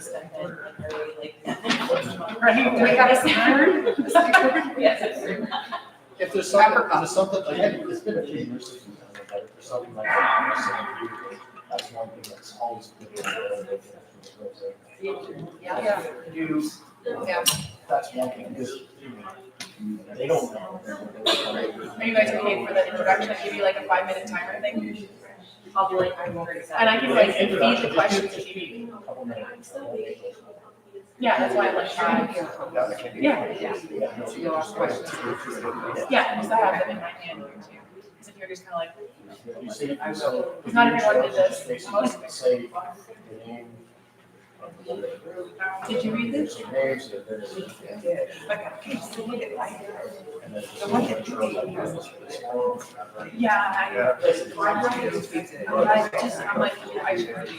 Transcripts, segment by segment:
spent it and already like. Right, do we got a standard? Yes. If there's something like, it's been a few years since we've done it, but if there's something like that, that's one thing that's always been. Yeah. That's one thing, because they don't know. Are you guys okay for the introduction? I give you like a 5-minute timer thing? I'll be like, I'm very sad. And I can like feed the questions if you need. Couple minutes. Yeah, that's why I like 5. Yeah. You'll ask questions. Yeah, because I have them in my hand here too. Because if you're just kind of like, You see, so. not everyone did this. Most of it. Say the name. Did you read this? Names, and then. Yeah, I'm like, I should read it.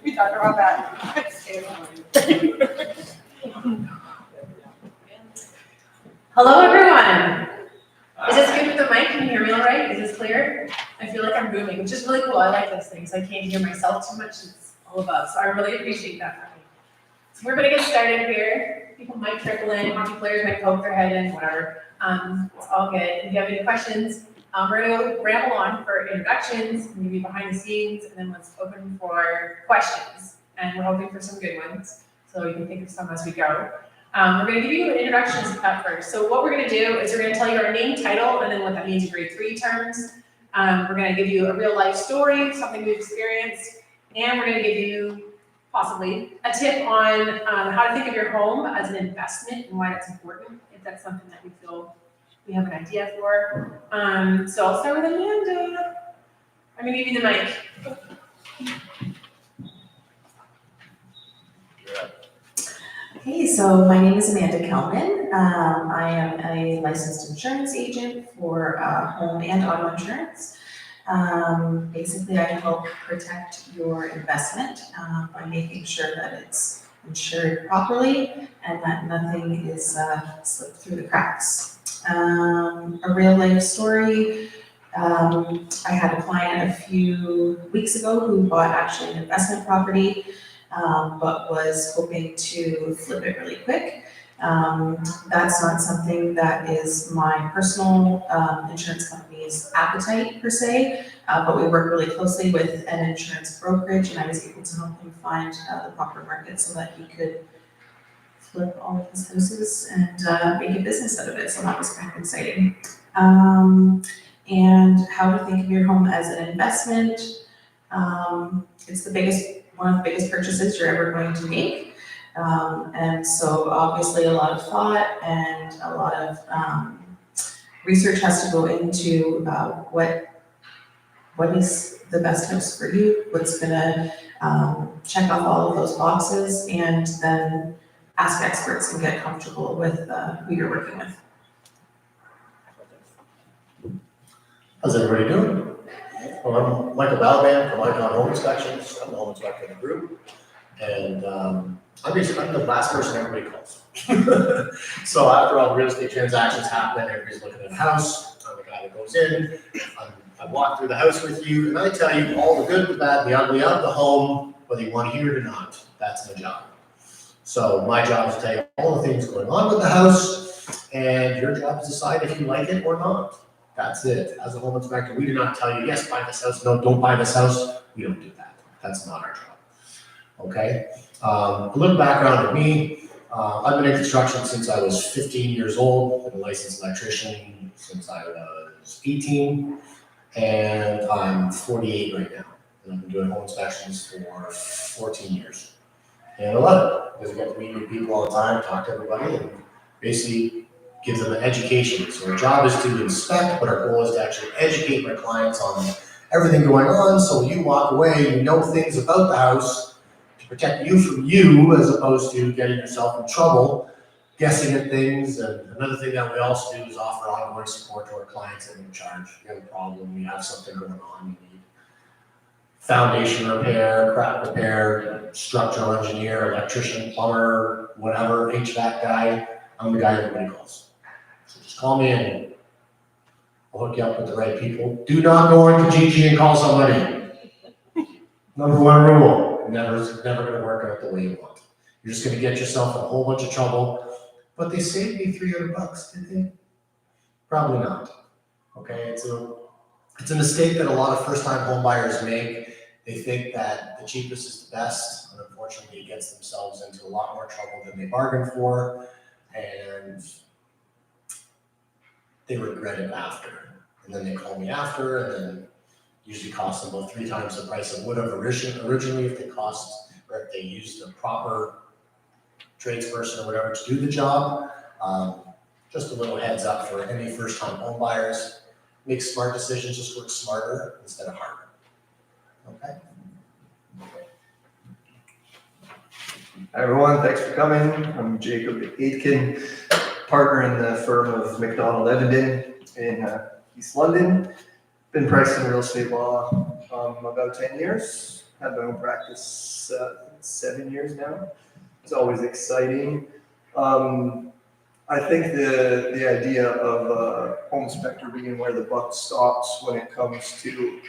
We talked about that. Hello, everyone. Is this good with the mic? Can you hear me all right? Is this clear? I feel like I'm booming, which is really cool. I like those things. I can't hear myself too much. It's all above. So I really appreciate that. So we're gonna get started here. People might trickle in, hockey players might poke their head in, whatever. It's all good. If you have any questions, we're gonna go ramble on for introductions, maybe behind the scenes, and then let's open for questions. And we're hoping for some good ones, so you can think of some as we go. We're gonna give you an introduction at first. So what we're gonna do is we're gonna tell you our name, title, and then what that means in grade 3 terms. We're gonna give you a real life story, something we've experienced, and we're gonna give you possibly a tip on how to think of your home as an investment and why that's important, if that's something that we feel we have an idea for. So I'll start with Amanda. I'm gonna give you the mic. Hey, so my name is Amanda Kelman. I am a licensed insurance agent for home and auto insurance. Basically, I help protect your investment by making sure that it's insured properly and that nothing is slipped through the cracks. A real life story. I had a client a few weeks ago who bought actually an investment property, but was hoping to flip it really quick. That's not something that is my personal insurance company's appetite per se, but we work really closely with an insurance brokerage, and I was able to help him find the proper market so that he could flip all of his houses and make a business out of it. So that was kind of exciting. And how to think of your home as an investment. It's one of the biggest purchases you're ever going to make. And so obviously a lot of thought and a lot of research has to go into what is the best house for you, what's gonna check off all of those boxes, and then ask experts and get comfortable with who you're working with. How's everybody doing? Well, I'm Michael Belmont from Icon Home Inspections. I'm the home inspector in the group. And I'm the last person everybody calls. So after all the real estate transactions happen, everybody's looking at a house. I'm the guy that goes in. I walk through the house with you, and I tell you all the good, the bad, the ugly of the home, whether you want to hear it or not. That's my job. So my job is to tell you all the things going on with the house, and your job is to decide if you like it or not. That's it. As a home inspector, we do not tell you, yes, buy this house, no, don't buy this house. We don't do that. That's not our job. Okay? A little background of me. I've been in construction since I was 15 years old. I've been a licensed electrician since I was 18, and I'm 48 right now. And I've been doing home inspections for 14 years. And I love it because I get to meet new people all the time, talk to everybody, and basically give them an education. So our job is to inspect, but our goal is to actually educate my clients on everything going on. So when you walk away, you know things about the house to protect you from you, as opposed to getting yourself in trouble, guessing at things. And another thing that we also do is offer ongoing support to our clients at no charge. If you have a problem, you have something going on, you need foundation repair, crack repair, structural engineer, electrician, plumber, whatever, HVAC guy, I'm the guy everybody calls. So just call me and I'll hook you up with the right people. Do not go into Kijiji and call somebody. Number one rule, never gonna work out the way you want. You're just gonna get yourself in a whole bunch of trouble. But they saved me $300, did they? Probably not. Okay, it's a mistake that a lot of first-time home buyers make. They think that the cheapest is the best, and unfortunately it gets themselves into a lot more trouble than they bargained for, and they regret it after. And then they call me after, and then usually costs them about 3 times the price it would have originally if they used a proper tradesperson or whatever to do the job. Just a little heads up for any first-time home buyers. Make smart decisions, just work smarter instead of harder. Okay? Hi everyone, thanks for coming. I'm Jacob Aitken, partner in the firm of McDonald Evenden in East London. Been practicing real estate law about 10 years. Had my own practice 7 years now. It's always exciting. I think the idea of a home inspector being where the buck stops when it comes to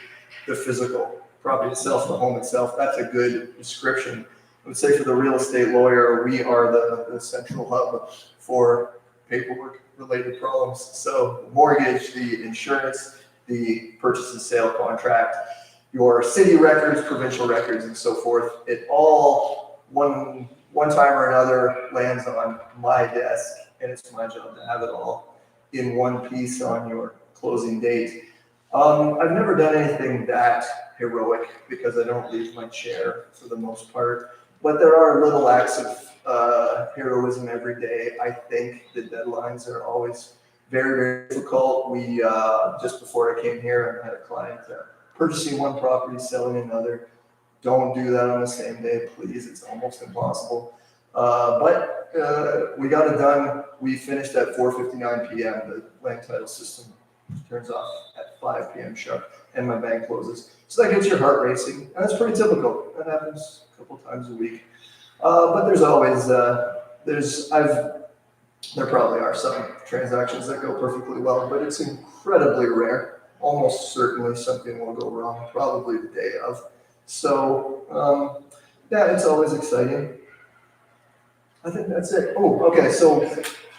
the physical property itself, the home itself, that's a good description. I would say for the real estate lawyer, we are the central hub for paperwork related problems. So the mortgage, the insurance, the purchase and sale contract, your city records, provincial records, and so forth, it all one time or another lands on my desk, and it's my job to have it all in one piece on your closing date. I've never done anything that heroic because I don't leave my chair for the most part. But there are little acts of heroism every day. I think the deadlines are always very, very difficult. We, just before I came here, I had a client purchasing one property, selling another. Don't do that on the same day, please. It's almost impossible. But we got it done. We finished at 4:59 p.m. The land title system turns off at 5 p.m. sharp, and my bank closes. So that gets your heart racing, and that's pretty typical. That happens a couple times a week. But there's always, there probably are some transactions that go perfectly well, but it's incredibly rare. Almost certainly something will go wrong, probably the day of. So, yeah, it's always exciting. I think that's it. Oh, okay, so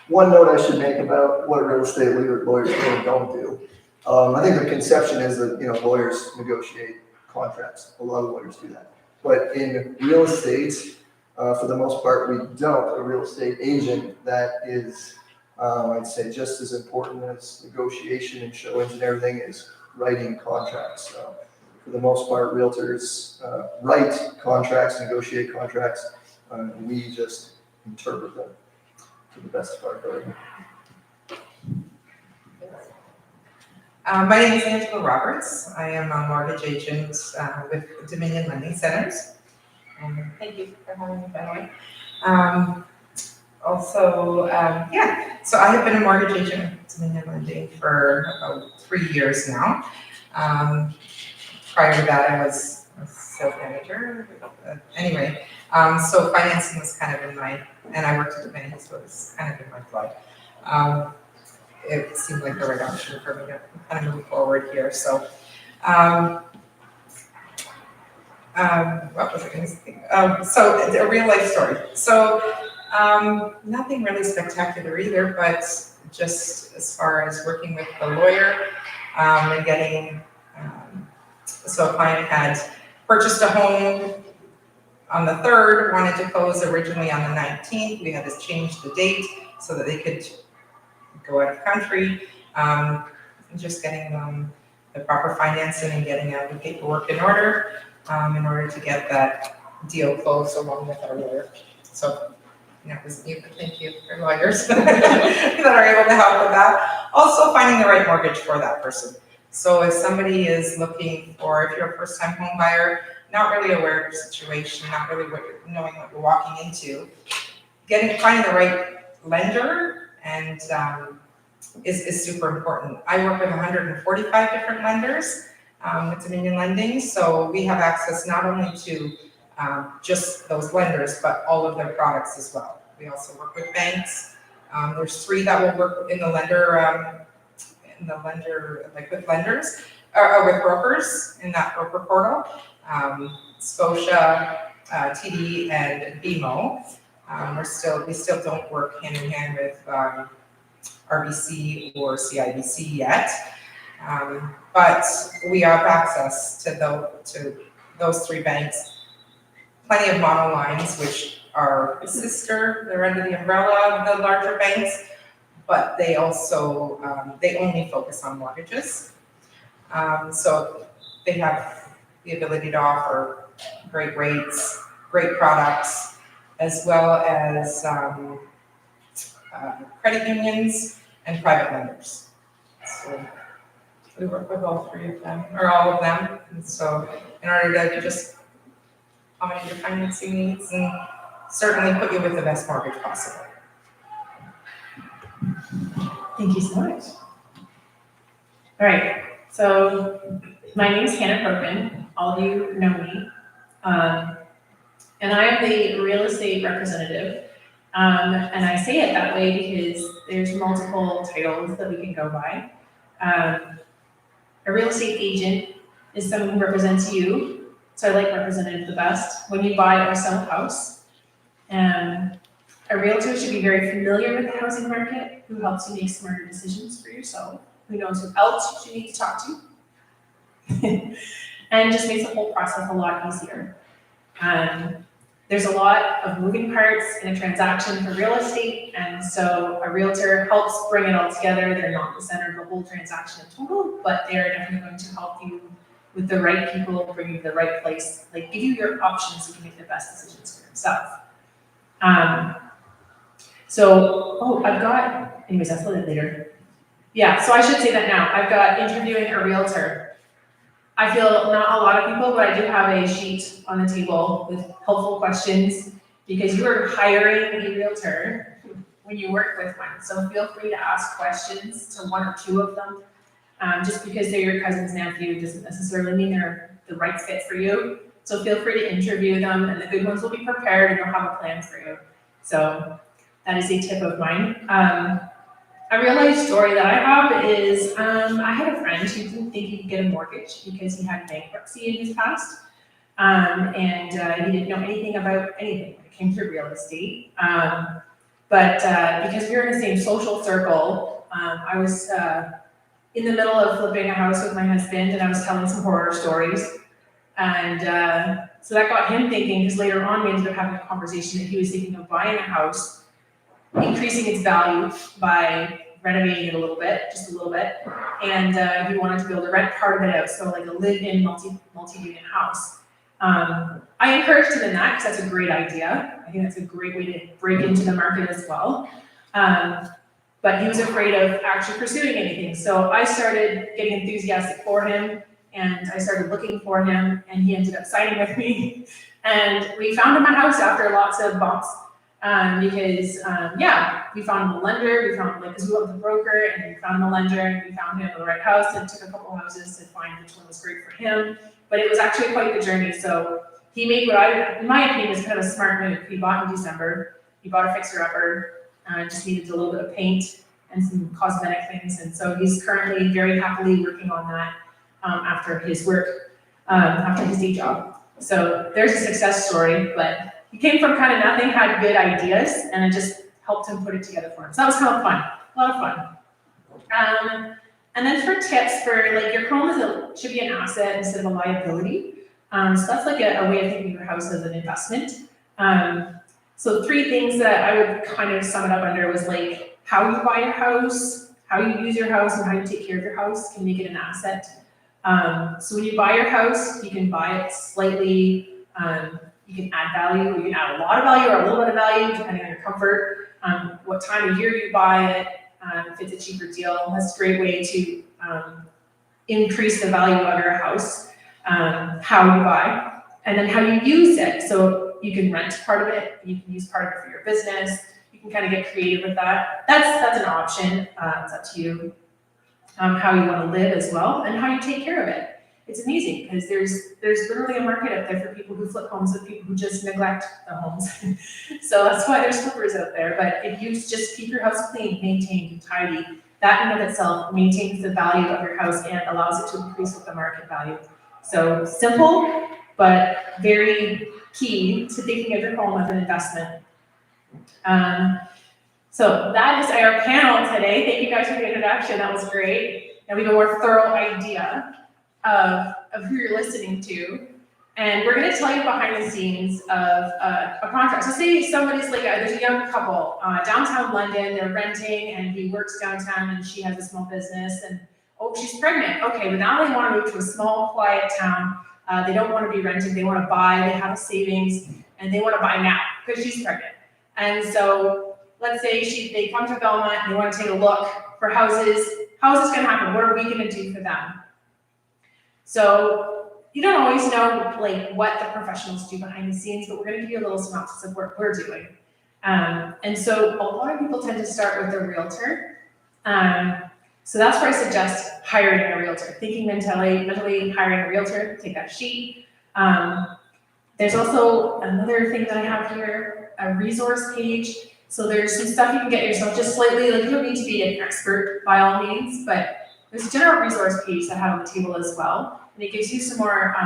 one note I should make about what real estate lawyers do and don't do. I think the conception is that, lawyers negotiate contracts. A lot of lawyers do that. But in real estate, for the most part, we don't. A real estate agent, that is, I'd say, just as important as negotiation and showings and everything is writing contracts. So for the most part, realtors write contracts, negotiate contracts, and we just interpret them to the best of our ability. My name is Angela Roberts. I am a mortgage agent with Dominion Lending Centers. Thank you for having me, by the way. So I have been a mortgage agent with Dominion Lending for about 3 years now. Prior to that, I was a sales manager. So financing was kind of and I worked at the bank, so it was kind of in my blood. It seemed like the right option for me to kind of move forward here. So, what was I going to say? So a real life story. So, nothing really spectacular either, but just as far as working with the lawyer and getting. So a client had purchased a home on the 3rd, wanted to close originally on the 19th. We had to change the date so that they could go out of country, just getting the proper financing and getting out the paperwork in order to get that deal closed along with our lawyer. So that was new, but thank you for lawyers that are able to help with that. Also finding the right mortgage for that person. So if somebody is looking for, if you're a first-time home buyer, not really aware of your situation, not really knowing what you're walking into, finding the right lender and is super important. I work with 145 different lenders with Dominion Lending, so we have access not only to just those lenders, but all of their products as well. We also work with banks. There's 3 that will work in the lender, like with lenders, or with brokers in that broker portal. Scotia, TD, and BMO. We still don't work hand in hand with RBC or CIBC yet. But we have access to those three banks. Plenty of monolines, which are they're under the umbrella of the larger banks, but they also, they only focus on mortgages. So they have the ability to offer great rates, great products, as well as credit unions and private lenders. So we work with all three of them, or all of them. And so in order to just accommodate your financing needs and certainly put you with the best mortgage possible. Thank you so much. All right, so my name is Hannah Krogman. All of you know me. And I am the real estate representative. And I say it that way because there's multiple titles that we can go by. A real estate agent is someone who represents you. So I like representative the best when you buy or sell a house. A realtor should be very familiar with the housing market, who helps you make smarter decisions for yourself, who knows who else you need to talk to, and just makes the whole process a lot easier. There's a lot of moving parts in a transaction for real estate, and so a realtor helps bring it all together. They're not the center of the whole transaction in total, but they are definitely going to help you with the right people, bring you to the right place, like give you your options so you can make the best decisions for yourself. Anyways, that's a little bit later. Yeah, so I should say that now. I've got interviewing a realtor. I feel not a lot of people, but I do have a sheet on the table with helpful questions because you are hiring a realtor when you work with one. So feel free to ask questions to one or two of them. Just because they're your cousin's nephew doesn't necessarily mean they're the right fit for you. So feel free to interview them, and the good ones will be prepared and they'll have a plan for you. So that is a tip of mine. A real life story that I have is I had a friend who didn't think he could get a mortgage because he had bankruptcy in his past. And he didn't know anything about anything when it came to real estate. But because we were in the same social circle, I was in the middle of flipping a house with my husband, and I was telling some horror stories. And so that got him thinking, because later on we ended up having a conversation that he was thinking of buying a house, increasing its value by renovating it a little bit, just a little bit. And he wanted to be able to rent part of it out, so like a live-in multi-unit house. I encouraged him in that because that's a great idea. I think that's a great way to break into the market as well. But he was afraid of actually pursuing anything. So I started getting enthusiastic for him, and I started looking for him, and he ended up signing with me. And we found him a house after lots of bumps. Because we found him a lender, because we went with a broker, and we found him a lender, and we found him the right house. It took a couple houses to find which one was great for him, but it was actually quite the journey. So he made what in my opinion, was kind of a smart move. He bought in December, he bought a fixer-upper, just needed a little bit of paint and some cosmetic things, and so he's currently very happily working on that after his work, after his day job. So there's a success story, but he came from kind of nothing, had good ideas, and I just helped him put it together for him. So that was kind of fun, a lot of fun. And then for tips for your home should be an asset instead of a liability. So that's like a way of thinking of your house as an investment. So 3 things that I would kind of sum it up under was how you buy your house, how you use your house, and how you take care of your house can make it an asset. So when you buy your house, you can buy it slightly, you can add value, or you can add a lot of value or a little bit of value, depending on your comfort, what time of year you buy it, if it's a cheaper deal. That's a great way to increase the value of your house, how you buy, and then how you use it. So you can rent part of it, you can use part of it for your business, you can kind of get creative with that. That's an option, it's up to you. How you want to live as well, and how you take care of it. It's amazing because there's literally a market out there for people who flip homes and people who just neglect the homes. So that's why there's flippers out there. But if you just keep your house clean, maintained, and tidy, that in and of itself maintains the value of your house and allows it to increase with the market value. So simple, but very key to thinking of your home as an investment. So that is our panel today. Thank you guys for the introduction. That was great. Now we have a more thorough idea of who you're listening to. And we're going to tell you behind the scenes of a contract. So say somebody's like, there's a young couple, downtown London, they're renting and he works downtown and she has a small business and, oh, she's pregnant. Okay, but now they want to move to a small, quiet town. They don't want to be renting, they want to buy, they have a savings, and they want to buy now because she's pregnant. And so let's say they come to Belmont and they want to take a look for houses. How is this going to happen? What are we going to do for them? So you don't always know like what the professionals do behind the scenes, but we're going to give you a little synopsis of what we're doing. And so a lot of people tend to start with a realtor. So that's where I suggest hiring a realtor. Thinking mentally hiring a realtor, take that sheet. There's also another thing that I have here, a resource page. So there's some stuff you can get yourself just slightly, like you don't need to be an expert by all means, but there's a general resource page that I have on the table as well. And it gives you some more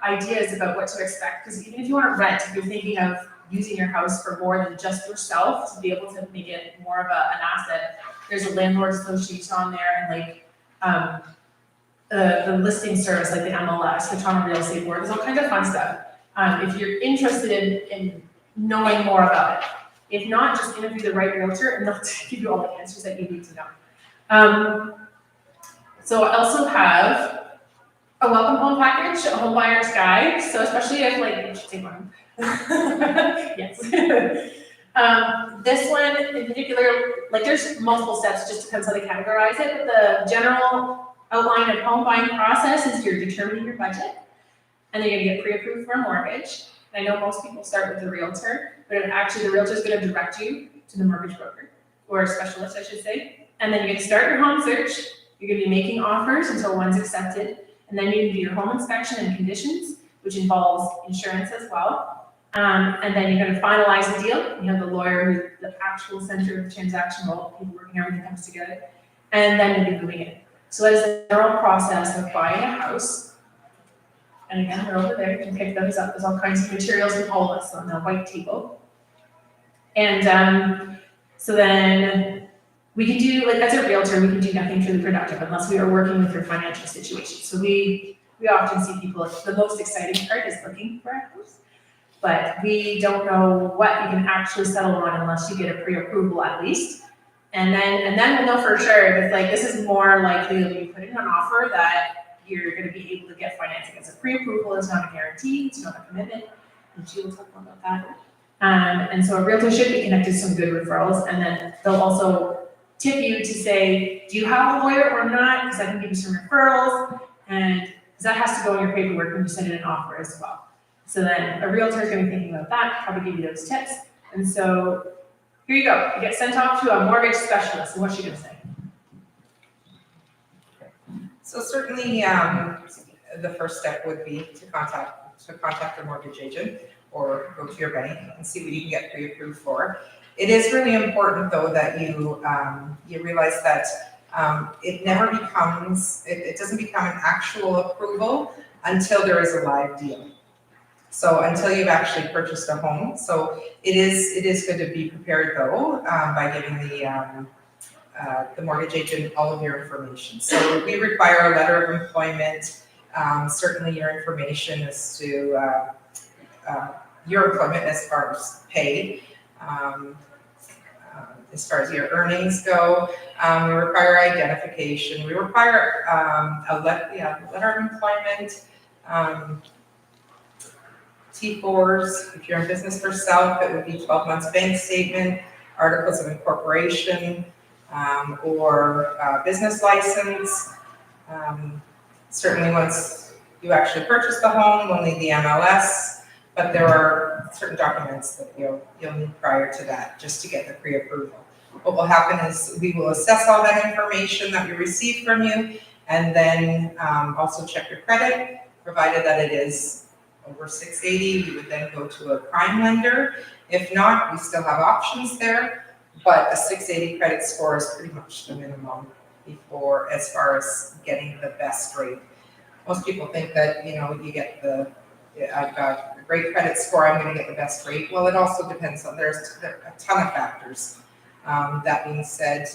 ideas about what to expect. Because even if you want to rent, if you're thinking of using your house for more than just yourself, to be able to make it more of an asset, there's a landlord association on there and like the listing service, like the MLS, the Toronto Real Estate Board. There's all kinds of fun stuff. If you're interested in knowing more about it. If not, just interview the right realtor and they'll give you all the answers that you need to know. So I also have a welcome home package, a home buyer's guide. So especially if like, you should take one. Yes. This one in particular, like there's multiple steps, just depends how they categorize it. But the general outline of home buying process is you're determining your budget and then you're gonna get pre-approved for a mortgage. And I know most people start with the realtor, but actually the realtor is gonna direct you to the mortgage broker or a specialist, I should say. And then you're gonna start your home search. You're gonna be making offers until one's accepted. And then you do your home inspection and conditions, which involves insurance as well. And then you're going to finalize the deal. You have the lawyer who's the actual center of the transaction, all the paperwork and everything comes together. And then you'll be moving it. So that is the general process of buying a house. And again, they're over there. You can pick those up. There's all kinds of materials with all of us on the white table. And so then we can do, like as a realtor, we can do nothing truly productive unless we are working with your financial situation. So we often see people, the most exciting part is looking for a house, but we don't know what you can actually settle on unless you get a pre-approval at least. And then we'll know for sure if like this is more likely that you put in an offer that you're going to be able to get financing. As a pre-approval is not a guarantee, it's not a commitment, and she will talk more about that. And so a realtor should be connected to some good referrals, and then they'll also tip you to say, do you have a lawyer or not? Because I can give you some referrals, and because that has to go in your paperwork when you send in an offer as well. So then a realtor is going to be thinking about that, probably give you those tips. And so here you go. You get sent off to a mortgage specialist. And what's she going to say? So certainly, the first step would be to contact a mortgage agent or go to your bank and see what you can get pre-approved for. It is really important, though, that you realize that it never becomes, it doesn't become an actual approval until there is a live deal. So until you've actually purchased a home. So it is good to be prepared, though, by giving the mortgage agent all of your information. So we require a letter of employment, certainly your information as to your employment as far as pay. As far as your earnings go, we require identification. We require a letter of employment, T4s. If you're in business for self, it would be 12 months bank statement, articles of incorporation, or business license. Certainly once you actually purchase the home, we'll need the MLS, but there are certain documents that you'll need prior to that just to get the pre-approval. What will happen is we will assess all that information that we receive from you and then also check your credit, provided that it is over 680, we would then go to a prime lender. If not, we still have options there, but a 680 credit score is pretty much the minimum before, as far as getting the best rate. Most people think that, you get the I've got a great credit score, I'm gonna get the best rate. Well, it also depends on, there's a ton of factors. That being said,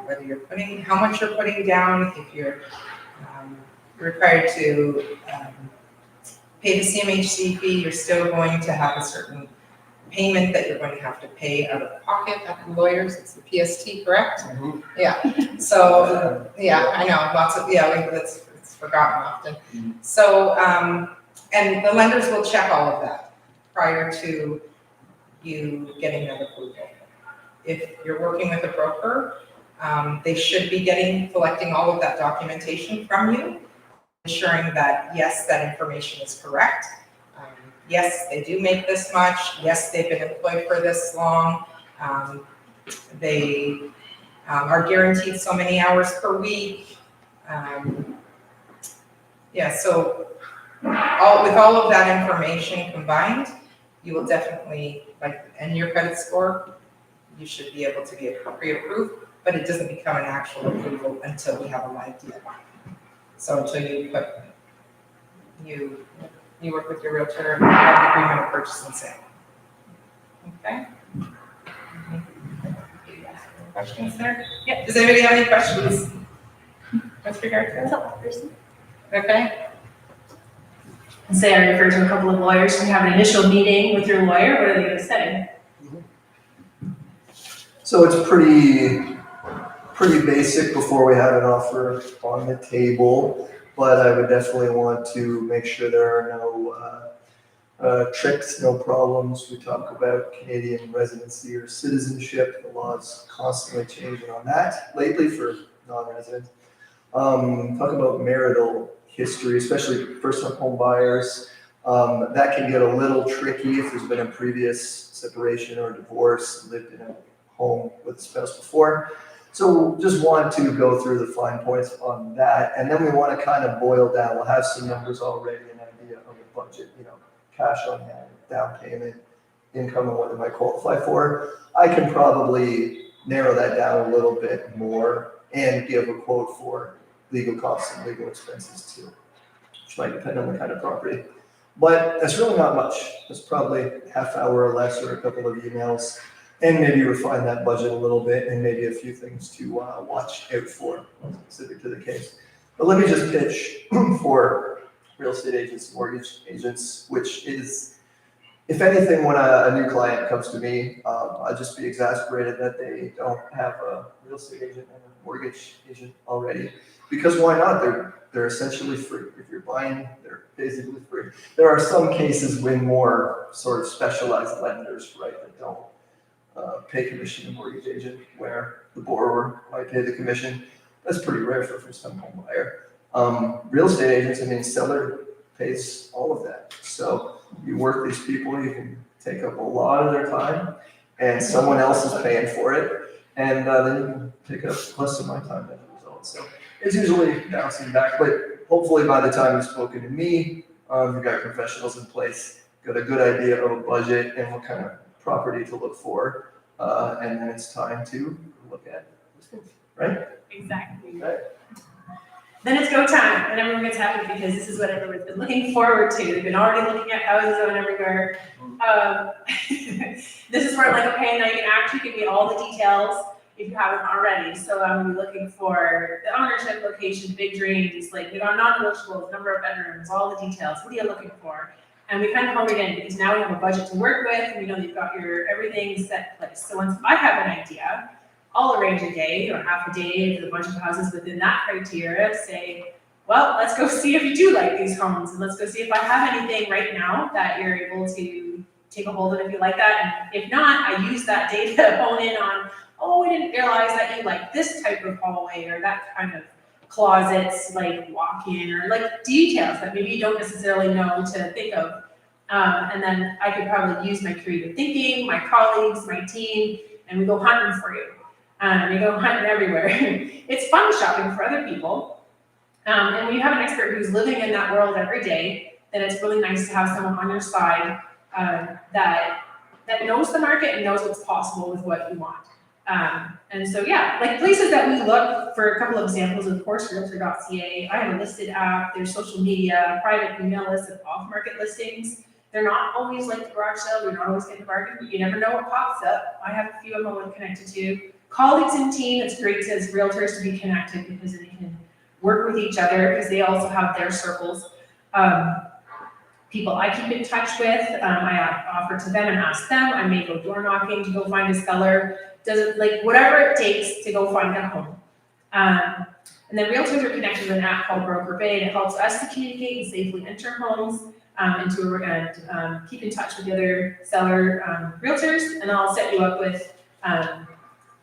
whether you're how much you're putting down, if you're required to pay the CMHC fee, you're still going to have a certain payment that you're going to have to pay out of pocket at the lawyers. It's the PST, correct? Mhm. Yeah. So, yeah, I know, lots of, it's forgotten often. So, and the lenders will check all of that prior to you getting that approval. If you're working with a broker, they should be collecting all of that documentation from you, ensuring that, yes, that information is correct. Yes, they do make this much. Yes, they've been employed for this long. They are guaranteed so many hours per week. So with all of that information combined, you will definitely, and your credit score, you should be able to get pre-approved, but it doesn't become an actual approval until we have a live deal. So until you work with your realtor and have the agreement of purchase and sale. Okay? Questions there? Yeah, does anybody have any questions with regard to that? Okay. And say I refer to a couple of lawyers, you have an initial meeting with your lawyer, what are they gonna say? So it's pretty basic before we have an offer on the table, but I would definitely want to make sure there are no tricks, no problems. We talk about Canadian residency or citizenship. The law's constantly changing on that lately for non-residents. Talk about marital history, especially first-time home buyers. That can get a little tricky if there's been a previous separation or divorce, lived in a home with a spouse before. So just want to go through the fine points on that. And then we want to kind of boil down. We'll have some numbers already, an idea of a budget, cash on hand, down payment, income, and what they might qualify for. I can probably narrow that down a little bit more and give a quote for legal costs and legal expenses too, which might depend on the kind of property. But that's really not much. It's probably a half hour or less, or a couple of emails, and maybe refine that budget a little bit, and maybe a few things to watch out for specific to the case. But let me just pitch for real estate agents, mortgage agents, which is, if anything, when a new client comes to me, I'd just be exasperated that they don't have a real estate agent and a mortgage agent already. Because why not? They're essentially free. If you're buying, they're basically free. There are some cases with more sort of specialized lenders, right, that don't pay commission to mortgage agent, where the borrower might pay the commission. That's pretty rare for a first-time home buyer. Real estate agents, seller pays all of that. So you work these people, you can take up a lot of their time, and someone else is paying for it, and then you can take up less of my time as a result. So it's usually bouncing back, but hopefully by the time you've spoken to me, you've got professionals in place, got a good idea of a budget and what kind of property to look for, and then it's time to look at listings, right? Exactly. Right. Then it's go time, and everyone gets happy because this is what everyone's been looking forward to. They've been already looking at houses on everywhere. This is where okay, now you can actually give me all the details if you haven't already. So I'm gonna be looking for the ownership, location, big dreams, non-negotiables, number of bedrooms, all the details. What are you looking for? And we kind of hone it in because now we have a budget to work with, and we know you've got everything set in place. So once I have an idea, I'll arrange a day or half a day with a bunch of houses within that criteria to say, well, let's go see if you do like these homes, and let's go see if I have anything right now that you're able to take a hold of if you like that. And if not, I use that data to hone in on, we didn't realize that you like this type of hallway or that kind of closets, walk-in, or details that maybe you don't necessarily know to think of. And then I could probably use my creative thinking, my colleagues, my team, and we go hunting for you. We go hunting everywhere. It's fun shopping for other people. And when you have an expert who's living in that world every day, then it's really nice to have someone on your side that knows the market and knows what's possible with what you want. And so, yeah, like places that we look for a couple of examples, of course, realtor.ca. I have a listed app, there's social media, private email lists of off-market listings. They're not always like the garage sale, you're not always getting the bargain, but you never know what pops up. I have a few of them I'm connected to. Colleagues and team, it's great as realtors to be connected because they can work with each other because they also have their circles. People I keep in touch with, I offer to them and ask them. I may go door knocking to go find a seller. Does it, like, whatever it takes to go find a home. And then realtors are connected with an app called Broker Bay, and it helps us to communicate and safely enter homes and keep in touch with the other seller realtors. And I'll set you up with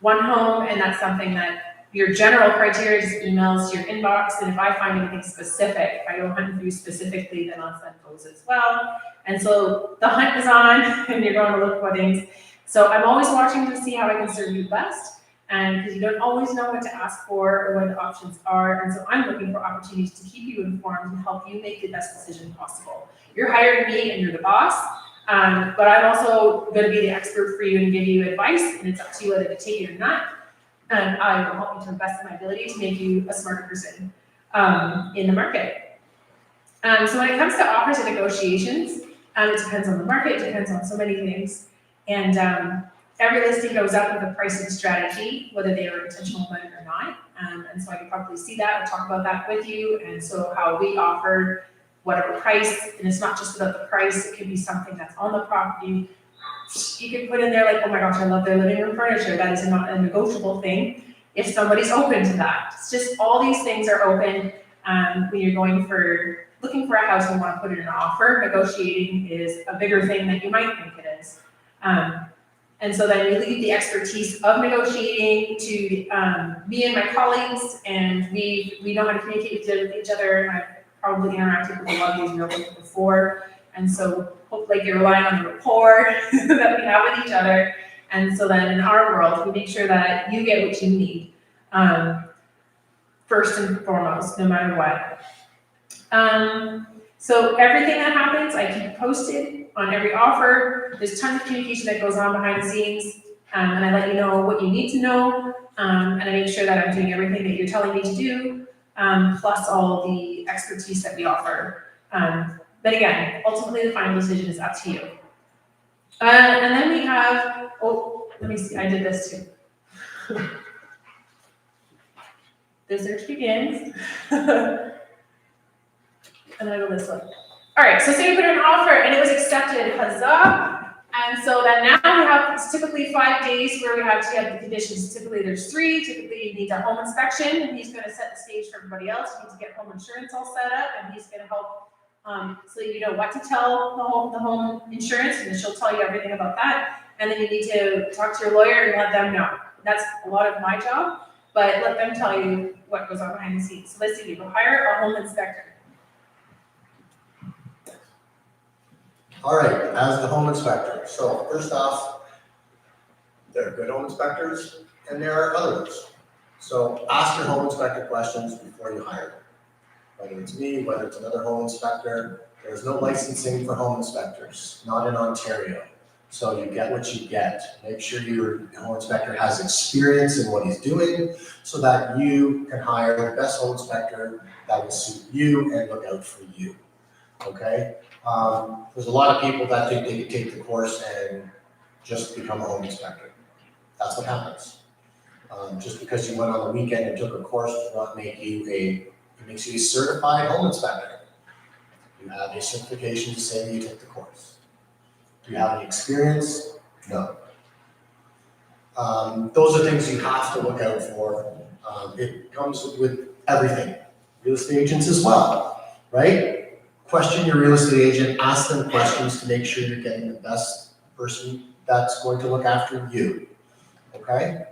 one home, and that's something that your general criteria is emails to your inbox, and if I find anything specific, if I go hunting for you specifically, then I'll send those as well. And so the hunt is on, and you're going to look for things. So I'm always watching to see how I can serve you best, and because you don't always know what to ask for or what the options are, and so I'm looking for opportunities to keep you informed and help you make the best decision possible. You're hiring me, and you're the boss, but I'm also going to be the expert for you and give you advice, and it's up to you whether to take it or not. And I will help you to the best of my ability to make you a smarter person in the market. So when it comes to offers and negotiations, it depends on the market, it depends on so many things. And every listing goes up with a pricing strategy, whether they are intentional about it or not. And so I can probably see that or talk about that with you. And so how we offer whatever price, and it's not just about the price, it could be something that's on the property. You could put in there like, oh my gosh, I love their living room furniture. That is not a negotiable thing if somebody's open to that. It's just all these things are open when you're looking for a house and want to put in an offer. Negotiating is a bigger thing than you might think it is. And so then we leave the expertise of negotiating to me and my colleagues, and we know how to communicate with each other. I've probably interacted with a lot of these realtors before, and so hopefully you're relying on the rapport that we have with each other. And so then in our world, we make sure that you get what you need, first and foremost, no matter what. So everything that happens, I keep posted on every offer. There's tons of communication that goes on behind the scenes, and I let you know what you need to know, and I make sure that I'm doing everything that you're telling me to do, plus all the expertise that we offer. But again, ultimately the final decision is up to you. And then we have, let me see, I did this too. The search begins. And then I go this way. All right, so say you put in an offer and it was accepted, huzzah. And so then now we have, it's typically 5 days where we have to get the conditions. Typically there's 3, typically you need a home inspection, and he's gonna set the stage for everybody else. You need to get home insurance all set up, and he's gonna help so you know what to tell the home insurance, and she'll tell you everything about that. And then you need to talk to your lawyer and let them know. That's a lot of my job, but let them tell you what goes on behind the scenes. So let's see, you go hire a home inspector. All right, as the home inspector, so first off, there are good home inspectors and there are others. So ask your home inspector questions before you hire them. Whether it's me, whether it's another home inspector, there's no licensing for home inspectors, not in Ontario. So you get what you get. Make sure your home inspector has experience in what he's doing so that you can hire the best home inspector that will suit you and look out for you, okay? There's a lot of people that think they can take the course and just become a home inspector. That's what happens. Just because you went on the weekend and took a course does not make you it makes you a certified home inspector. You have a certification to say that you took the course. Do you have any experience? No. Those are things you have to look out for. It comes with everything. Real estate agents as well, right? Question your real estate agent, ask them questions to make sure you're getting the best person that's going to look after you, okay?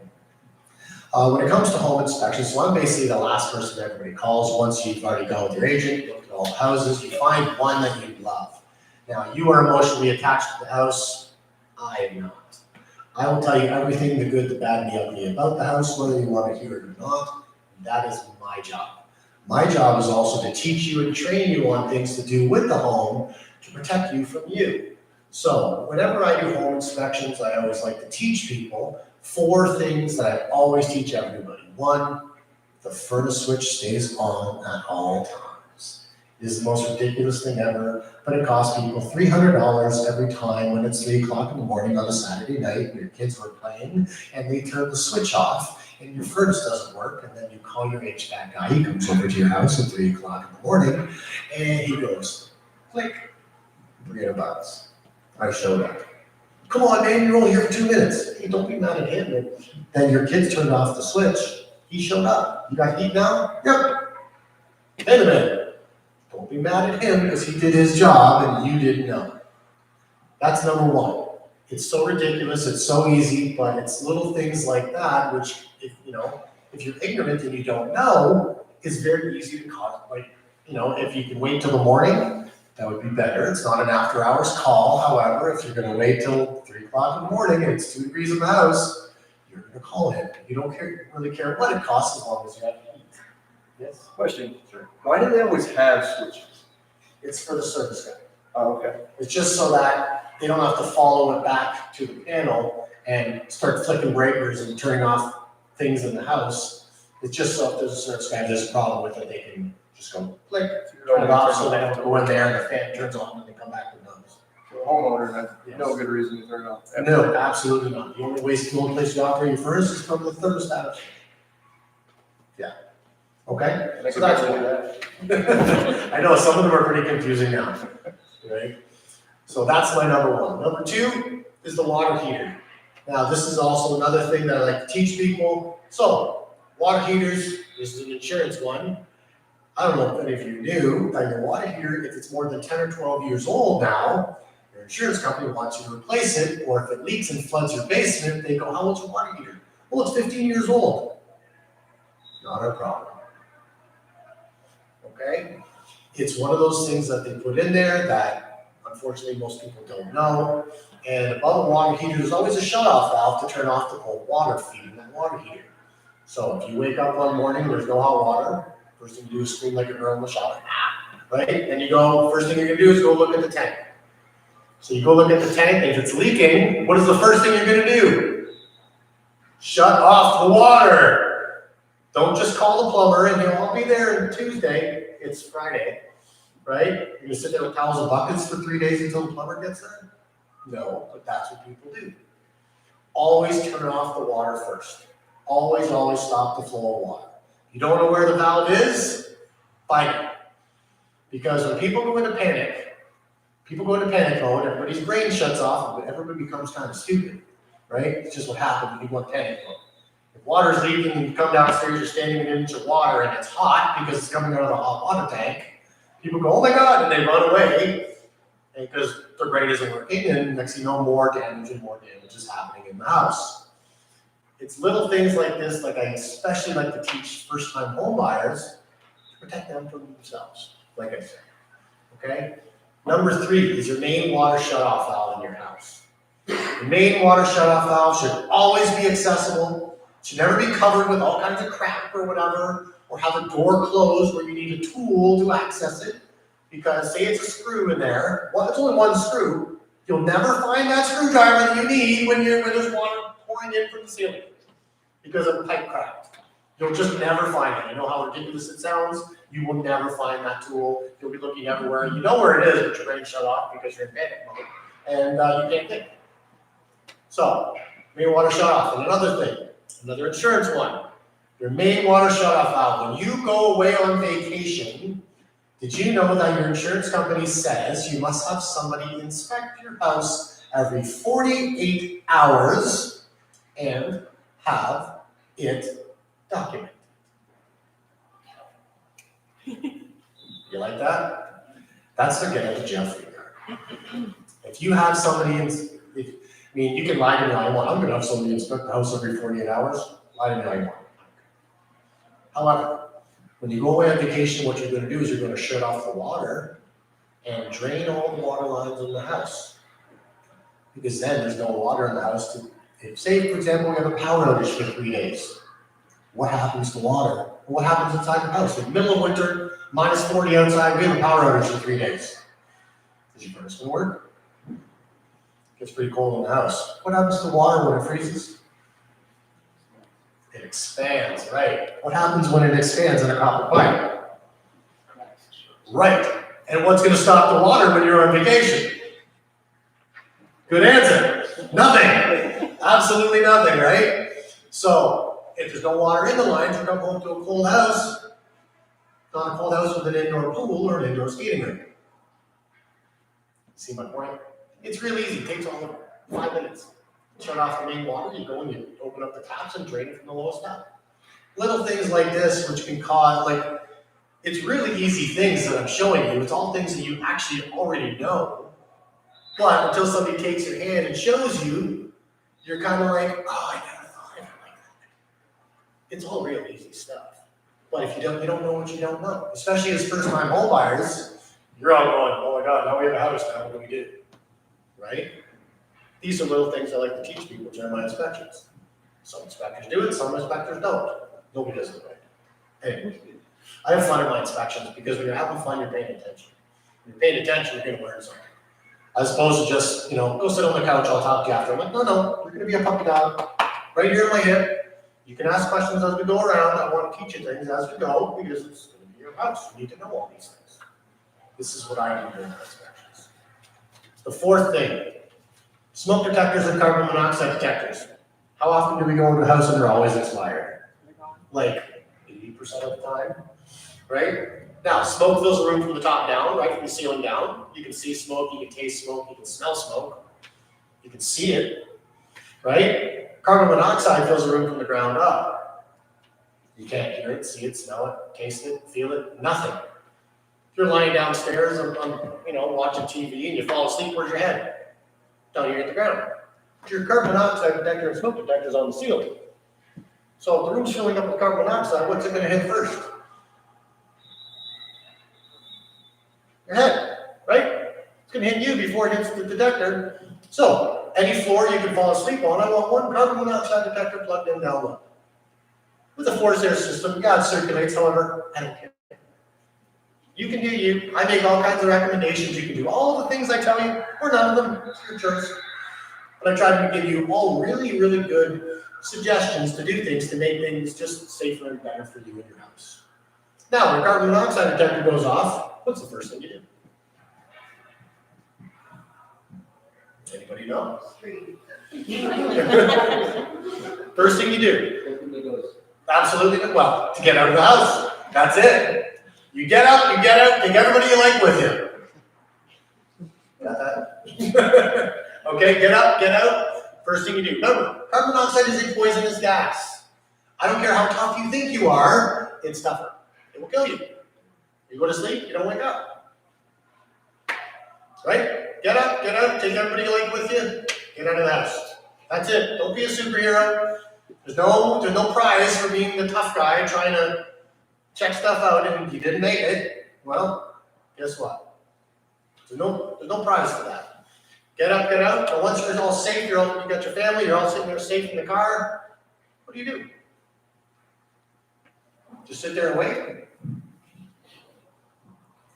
When it comes to home inspections, so I'm basically the last person everybody calls once you've already gone with your agent, looked at all the houses, you find one that you love. Now, you are emotionally attached to the house, I am not. I will tell you everything, the good, the bad, and the ugly about the house, whether you want to hear it or not. That is my job. My job is also to teach you and train you on things to do with the home to protect you from you. So whenever I do home inspections, I always like to teach people 4 things that I always teach everybody. 1, the furnace switch stays on at all times. It is the most ridiculous thing ever, but it costs people $300 every time when it's 3 o'clock in the morning on a Saturday night and your kids were playing and they turn the switch off and your furnace doesn't work, and then you call your HVAC guy, he comes over to your house at 3 o'clock in the morning and he goes, click, forget about us. I showed up. Come on, man, you're only here for 2 minutes. Hey, don't be mad at him. Then your kids turned off the switch. He showed up. You got heat now? Yep. Wait a minute. Don't be mad at him because he did his job and you didn't know. That's number 1. It's so ridiculous. It's so easy, but it's little things like that, which, if you're ignorant and you don't know, is very easy to cause. Like, if you can wait till the morning, that would be better. It's not an after hours call. However, if you're going to wait till 3 o'clock in the morning and it's 2 degrees in the house, you're going to call him. You don't really care what it costs as long as you have heat. Yes? Question, sir. Why do they always have switches? It's for the service guy. Oh, okay. It's just so that they don't have to follow it back to the panel and start flicking breakers and turning off things in the house. It's just so if there's a service guy, there's a problem with it, they can just go click, turn it off so they don't go in there and the fan turns on and they come back with those. So a homeowner has no good reason to turn it off. No, absolutely not. The only place you operate your furnace is from the thermostat. Yeah. Okay? I So could that's never do that. I know, some of them are pretty confusing now, right? So that's my number 1. Number 2 is the water heater. Now, this is also another thing that I like to teach people. So, water heaters, this is an insurance one. I don't know if any of you knew that your water heater, if it's more than 10 or 12 years old now, your insurance company wants you to replace it, or if it leaks and floods your basement, they go, how old's your water heater? Well, it's 15 years old. Not our problem. Okay? It's one of those things that they put in there that unfortunately most people don't know. And above a water heater, there's always a shut-off valve to turn off the cold water feeding that water heater. So if you wake up one morning, there's no hot water, first thing you do is scream like a girl in the shower, right? And you go, first thing you're gonna do is go look at the tank. So you go look at the tank, and if it's leaking, what is the first thing you're gonna do? Shut off the water. Don't just call the plumber and I'll be there on Tuesday, it's Friday, right? You're gonna sit there with towels and buckets for 3 days until the plumber gets there? No, but that's what people do. Always turn off the water first. Always stop the flow of water. You don't know where the valve is? Find it. Because when people go into panic mode, everybody's brain shuts off, and everybody becomes kind of stupid, right? It's just what happens when you go in panic mode. If water's leaking and you come downstairs, you're standing in an inch of water and it's hot because it's coming out of the hot water tank, people go, oh my God, and they run away because their brain isn't working, and next thing you know, more damage is happening in the house. It's little things like this, like I especially like to teach first-time home buyers to protect them from themselves, like I said, okay? Number 3 is your main water shutoff valve in your house. The main water shutoff valve should always be accessible, should never be covered with all kinds of crap or whatever, or have a door closed where you need a tool to access it, because say it's a screw in there, well, it's only one screw, you'll never find that screwdriver that you need when there's water pouring in from the ceiling, because of a pipe cracked. You'll just never find it. You know how ridiculous it sounds? You will never find that tool. You'll be looking everywhere. You know where it is, but your brain shut off because you're in panic mode, and you can't think. So, main water shut off. And another thing, another insurance one. Your main water shut off valve. When you go away on vacation, did you know that your insurance company says you must have somebody inspect your house every 48 hours and have it documented? You like that? That's the get out of jail free card. If you have somebody, you can lie to me all you want. I'm gonna have somebody inspect the house every 48 hours. Lie to me all you want. However, when you go away on vacation, what you're gonna do is you're gonna shut off the water and drain all the water lines in the house. Because then there's no water in the house if, say, for example, we have a power outage for 3 days. What happens to water? What happens inside the house? In the middle of winter, minus 40 outside, we have a power outage for 3 days. Is your furnace gonna work? Gets pretty cold in the house. What happens to water when it freezes? It expands, right? What happens when it expands in a copper pipe? Right. And what's going to stop the water when you're on vacation? Good answer. Nothing. Absolutely nothing, right? So, if there's no water in the lines, you come home to a cold house, not a cold house with an indoor pool or an indoor skating rink. See my point? It's really easy. It takes all of 5 minutes. Shut off the main water, you go and you open up the taps and drain it from the lowest tap. Little things like this, which can cause, like, it's really easy things that I'm showing you. It's all things that you actually already know. But until somebody takes your hand and shows you, you're kind of like, oh, I never thought of it like that. It's all real easy stuff. But if you don't know what you don't know. Especially as first-time home buyers, you're all going, oh my God, now we have a house, now what do we do? Right? These are little things I like to teach people during my inspections. Some inspectors do it, some inspectors don't. Nobody does it right. Anyway, I have fun in my inspections because when you're having fun, you're paying attention. When you're paying attention, you're going to learn something. As opposed to just, go sit on the couch, I'll talk to you after. I'm like, no, you're going to be a puppy dog right here in my hip. You can ask questions as we go around. I want to teach you things as we go because it's going to be your house. You need to know all these things. This is what I do during my inspections. The fourth thing, smoke detectors and carbon monoxide detectors. How often do we go into a house and they're always expired? Like 80% of the time, right? Now, smoke fills the room from the top down, right, from the ceiling down. You can see smoke, you can taste smoke, you can smell smoke. You can see it, right? Carbon monoxide fills the room from the ground up. You can't hear it, see it, smell it, taste it, feel it, nothing. If you're lying downstairs watching TV and you fall asleep, where's your head? Down here at the ground. Your carbon monoxide detector and smoke detector is on the ceiling. So if the room's filling up with carbon monoxide, what's it going to hit first? Your head, right? It's going to hit you before it hits the detector. So any floor you can fall asleep on, I want one carbon monoxide detector plugged in down low. With a forced air system, yeah, it circulates, however, I don't care. You can do you. I make all kinds of recommendations. You can do all the things I tell you, or none of them. It's your choice. But I try to give you all really, really good suggestions to do things to make things just safer and better for you and your house. Now, when a carbon monoxide detector goes off, what's the first thing you do? Anybody know? First thing you do. Absolutely. Well, to get out of the house. That's it. You get up, take everybody you like with you. Got that? Okay, get up, get out. First thing you do. Remember, carbon monoxide is a poisonous gas. I don't care how tough you think you are, it's tougher. It will kill you. You go to sleep, you don't wake up. Right? Get up, take everybody you like with you, get out of the house. That's it. Don't be a superhero. There's no prize for being the tough guy trying to check stuff out and you didn't make it. Well, guess what? There's no prize for that. Get up, get out. And once you're all safe, you got your family, you're all sitting there safe in the car. What do? You just sit there and wait? You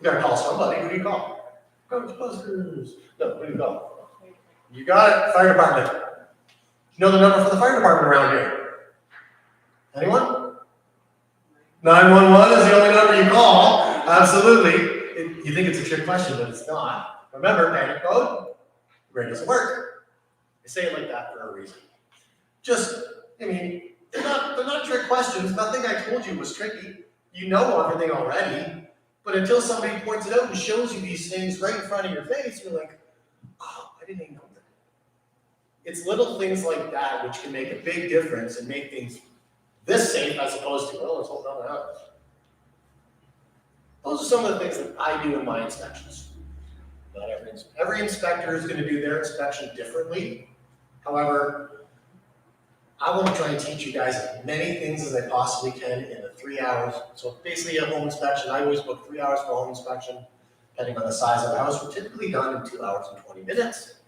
gotta call somebody. Who do you call? Ghostbusters. No, who do you call? You got it. Fire department. You know the number for the fire department around here? Anyone? 911 is the only number you call. Absolutely. You think it's a trick question, but it's not. Remember, panic code, brain doesn't work. I say it like that for a reason. They're not trick questions. Nothing I told you was tricky. You know everything already. But until somebody points it out and shows you these things right in front of your face, you're like, oh, I didn't even know that. It's little things like that which can make a big difference and make things this safe as opposed to, let's hold on to the house. Those are some of the things that I do in my inspections. Not every inspector is going to do their inspection differently. However, I want to try and teach you guys as many things as I possibly can in the 3 hours. So basically a home inspection, I always book 3 hours for a home inspection, depending on the size of the house. We're typically done in 2 hours and 20 minutes.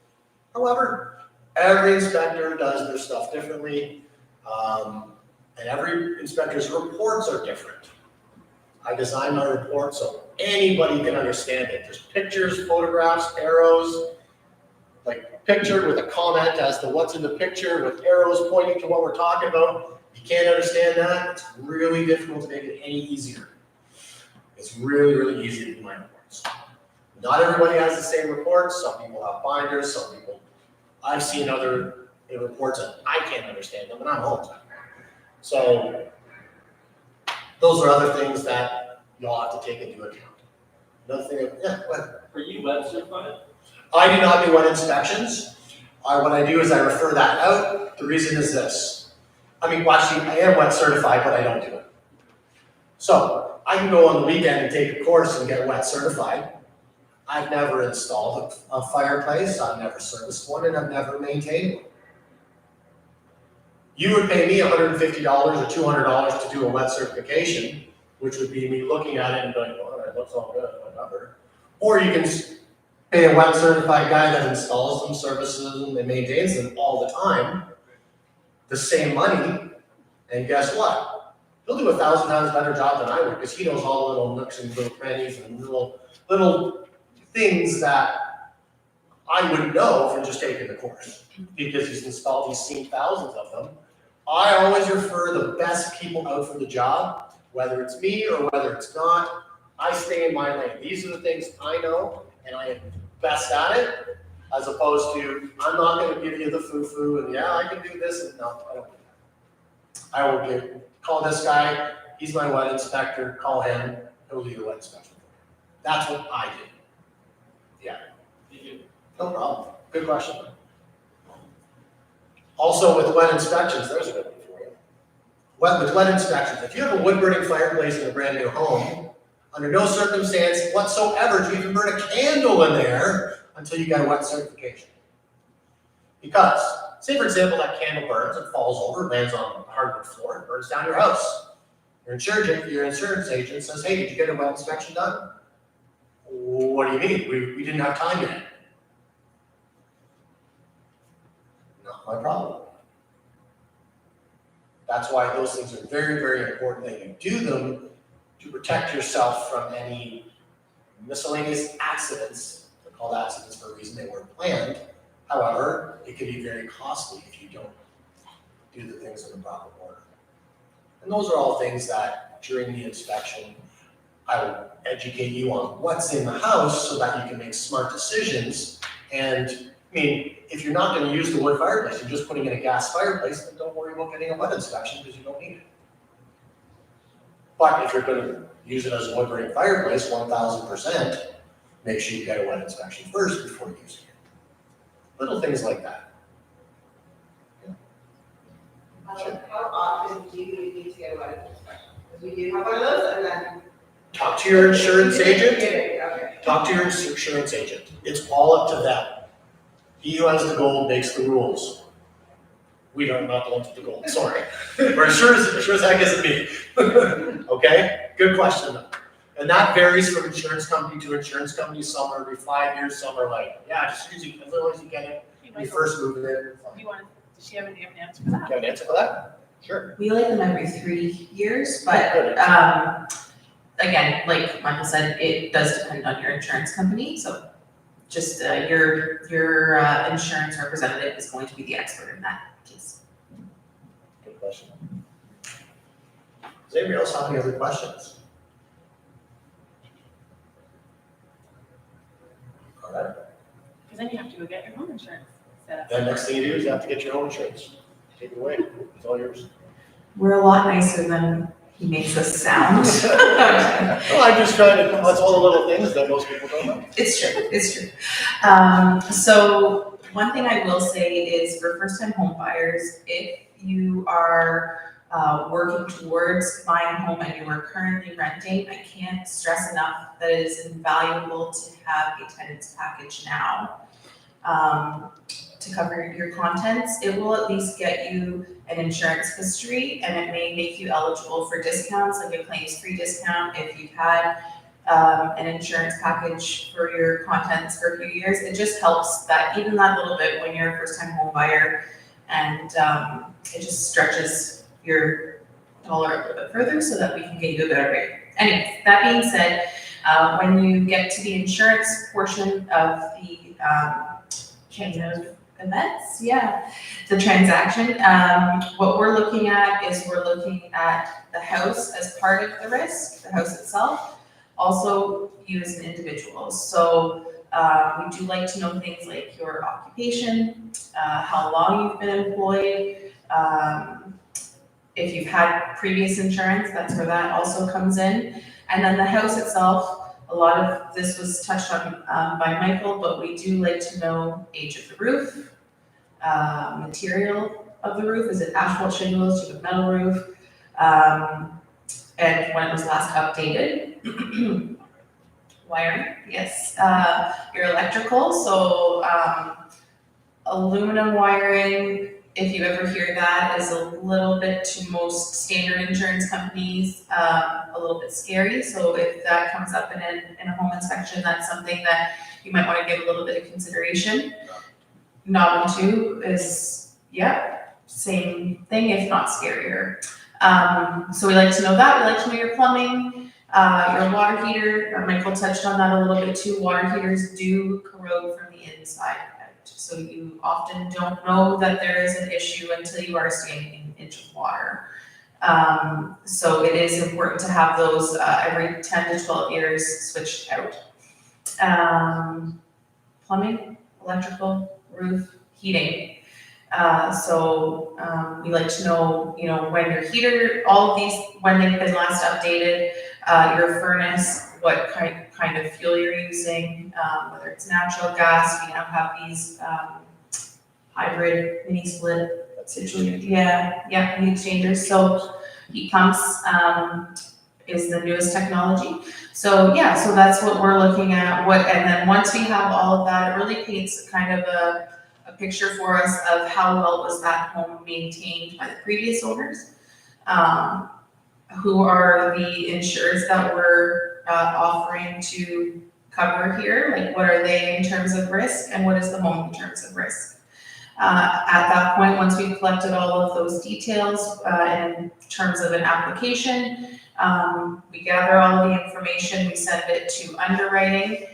However, every inspector does their stuff differently. And every inspector's reports are different. I design my report so anybody can understand it. There's pictures, photographs, arrows. like picture with a comment as to what's in the picture with arrows pointing to what we're talking about. You can't understand that, it's really difficult to make it any easier. It's really, really easy to do my reports. Not everybody has the same reports, some people have binders, some people, I've seen other reports and I can't understand them and I'm home. So those are other things that you'll have to take into account. Another thing, yeah, go ahead. Are you wet certified? I do not do wet inspections. What I do is I refer that out. The reason is this. I mean, well, actually, I am wet certified, but I don't do it. So I can go on the weekend and take a course and get wet certified. I've never installed a fireplace, I've never serviced one, and I've never maintained one. You would pay me $150 or $200 to do a wet certification, which would be me looking at it and going, well, it looks all good, whatever. Or you can pay a wet certified guy that installs them, services them, and maintains them all the time, the same money, and guess what? He'll do 1,000 times better job than I would, because he knows all the little nooks and little crannies and little things that I wouldn't know from just taking the course, because he's seen thousands of them. I always refer the best people out for the job, whether it's me or whether it's not. I stay in my lane. These are the things I know, and I am best at it, as opposed to, I'm not gonna give you the foo-foo, and yeah, I can do this, and no, I don't do that. I will call this guy, he's my wet inspector, call him, he'll do the wet inspection. That's what I do. Yeah. No problem. Good question. Also with wet inspections, there's a good one for you. With wet inspections, if you have a wood burning fireplace in a brand new home, under no circumstance whatsoever do you even burn a candle in there until you get a wet certification. Because, say for example, that candle burns, it falls over, lands on the hardwood floor, and burns down your house. Your insurance agent says, hey, did you get a wet inspection done? What do you mean? We didn't have time yet. Not my problem. That's why those things are very, very important that you do them to protect yourself from any miscellaneous accidents. They're called accidents for a reason, they weren't planned. However, it can be very costly if you don't do the things in the proper order. And those are all things that during the inspection, I will educate you on what's in the house so that you can make smart decisions. And I mean, if you're not going to use the wood fireplace, you're just putting in a gas fireplace, then don't worry about getting a wet inspection because you don't need it. But if you're going to use it as a wood burning fireplace, 1,000%, make sure you get a wet inspection first before using it. Little things like that. Yeah. Sure. How often do you need to get a wet inspection? Because we do have one of those, and then. Talk to your insurance agent. Okay. Talk to your insurance agent. It's all up to them. He who has the gold makes the rules. We don't, not the ones with the gold, sorry. Or sure as heck isn't me. Okay, good question though. And that varies from insurance company to insurance company. Some are every 5 years, some are like, yeah, just use it as long as you get it. When you first move in. Does she have an answer for that? Do you have an answer for that? Sure. We like them every 3 years, but again, like Michael said, it does depend on your insurance company. So just your insurance representative is going to be the expert in that case. Good question. Does anybody else have any other questions? All right. Because then you have to go get your home insurance set up. Then next thing you do is you have to get your own insurance. Take it away. It's all yours. We're a lot nicer than he makes us sound. Well, I'm just trying to, that's all the little things that most people don't know. It's true. So one thing I will say is for first-time home buyers, if you are working towards buying a home and you are currently renting, I can't stress enough that it is invaluable to have a tenant's package now to cover your contents. It will at least get you an insurance history, and it may make you eligible for discounts, like a claims-free discount if you've had an insurance package for your contents for a few years. It just helps that, even that little bit when you're a first-time home buyer, and it just stretches your dollar a little bit further so that we can get you a better rate. Anyways, that being said, when you get to the insurance portion of the chain of events, yeah. The transaction, what we're looking at is we're looking at the house as part of the risk, the house itself, also you as an individual. So we do like to know things like your occupation, how long you've been employed, if you've had previous insurance, that's where that also comes in. And then the house itself, a lot of this was touched on by Michael, but we do like to know age of the roof, material of the roof, is it asphalt shingles, do you have a metal roof, and when it was last updated. Wiring, yes, your electrical, so aluminum wiring, if you ever hear that, is a little bit to most standard insurance companies, a little bit scary. So if that comes up in a home inspection, that's something that you might want to give a little bit of consideration. Knob and tube is, yeah, same thing, if not scarier. So we like to know that. We like to know your plumbing, your water heater. Michael touched on that a little bit too. Water heaters do corrode from the inside out. So you often don't know that there is an issue until you are standing in an inch of water. So it is important to have those every 10 to 12 years switched out. Plumbing, electrical, roof, heating. So we like to know, when your heater, all of these, when they've been last updated, your furnace, what kind of fuel you're using, whether it's natural gas. We now have these hybrid mini split situation. Yeah, heat exchangers. So heat pumps is the newest technology. So yeah, so that's what we're looking at. And then once we have all of that, it really paints kind of a picture for us of how well was that home maintained by the previous owners. Who are the insurers that we're offering to cover here? Like, what are they in terms of risk, and what is the home in terms of risk? At that point, once we've collected all of those details in terms of an application, we gather all the information, we send it to underwriting,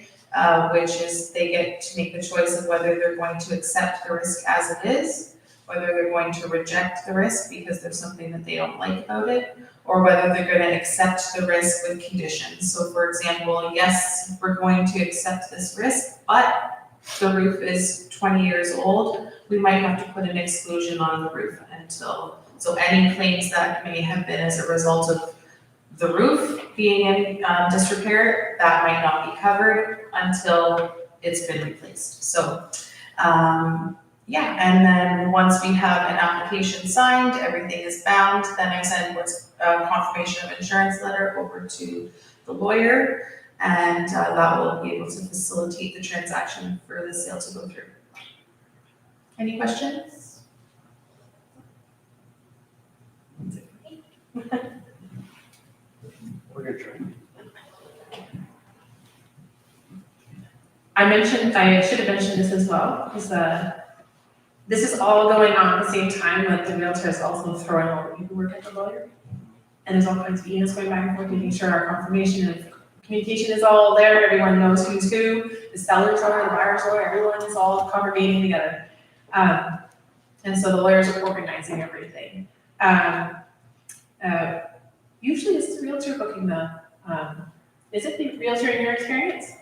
which is they get to make the choice of whether they're going to accept the risk as it is, whether they're going to reject the risk because there's something that they don't like about it, or whether they're going to accept the risk with conditions. So for example, yes, we're going to accept this risk, but the roof is 20 years old, we might have to put an exclusion on the roof so any claims that may have been as a result of the roof being in disrepair, that might not be covered until it's been replaced. So yeah, and then once we have an application signed, everything is bound, then I send what's a confirmation of insurance letter over to the lawyer, and that will be able to facilitate the transaction for the sale to go through. Any questions? We're good, Trey. I should have mentioned this as well, because this is all going on at the same time, like the realtor is also throwing all the paperwork at the lawyer. And there's all kinds of emails going back and forth, making sure our confirmation of communication is all there, everyone knows who's who, the seller's lawyer, the buyer's lawyer, everyone is all congregating together. And so the lawyers are organizing everything. Usually it's the realtor booking is it the realtor in your experience?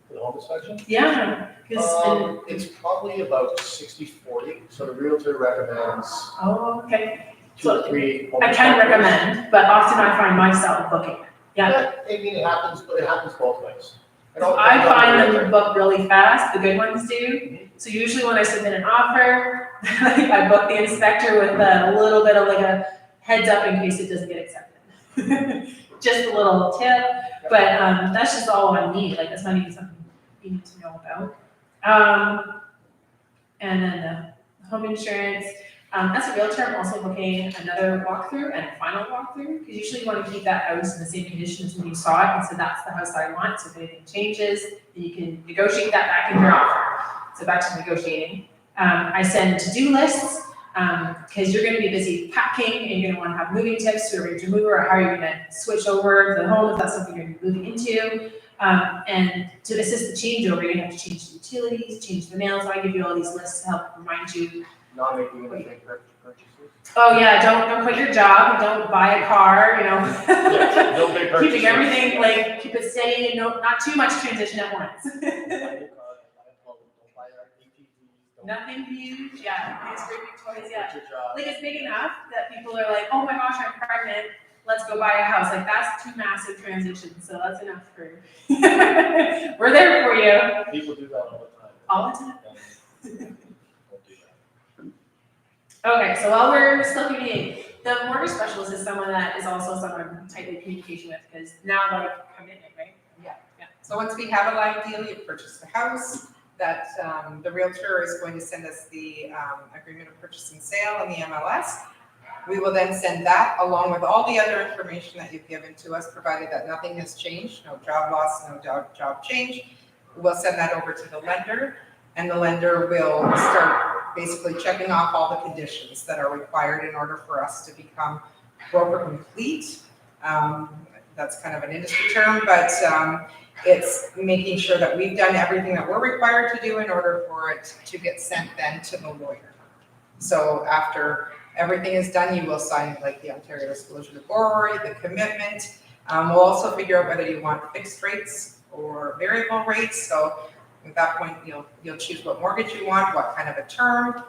For the home inspection? Yeah, because, It's probably about 60-40, so the realtor recommends oh, okay. 2 or 3. home I can inspectors. recommend, but often I find myself booking. Yeah. I mean, it happens, but it happens both ways. I find them book really fast, the good ones do. So usually when I submit an offer, I book the inspector with a little bit of like a heads up in case it doesn't get accepted. Just a little tip, but that's just all on me, like that's not even something you need to know about. And then the home insurance, as a realtor, I'm also booking another walkthrough and a final walkthrough, because usually you want to keep that house in the same condition as when you saw it, and so that's the house I want, so if anything changes, then you can negotiate that back in your offer. So back to negotiating. I send to-do lists, because you're gonna be busy packing, and you're gonna wanna have moving tips to arrange a mover, or how you're gonna switch over to the home if that's something you're gonna be moving into. And to assist the changeover, you're gonna have to change the utilities, change the mail, so I give you all these lists to help remind you. Not making any big purchases. Oh yeah, don't quit your job, don't buy a car, Yeah, no big purchases. Keeping everything, like, keep it steady and not too much transition at once. Nothing huge, yeah, these great big toys, yeah. Like, it's big enough that people are like, oh my gosh, I'm pregnant, let's go buy a house. Like, that's two massive transitions, so that's enough for, we're there for you. People do that all the time. All the time. Don't do that. Okay, so while we're still communicating, the mortgage specialist is someone that is also someone I'm tightly in communication with, because now, like, commitment, right? So once we have a live deal, you purchase the house, that the realtor is going to send us the agreement of purchase and sale and the MLS. We will then send that along with all the other information that you've given to us, provided that nothing has changed, no job loss, no job change. We'll send that over to the lender, and the lender will start basically checking off all the conditions that are required in order for us to become broker complete. That's kind of an industry term, but it's making sure that we've done everything that we're required to do in order for it to get sent then to the lawyer. So after everything is done, you will sign like the Ontario Disclosure to Borrower, the commitment. We'll also figure out whether you want fixed rates or variable rates. So at that point, you'll choose what mortgage you want, what kind of a term,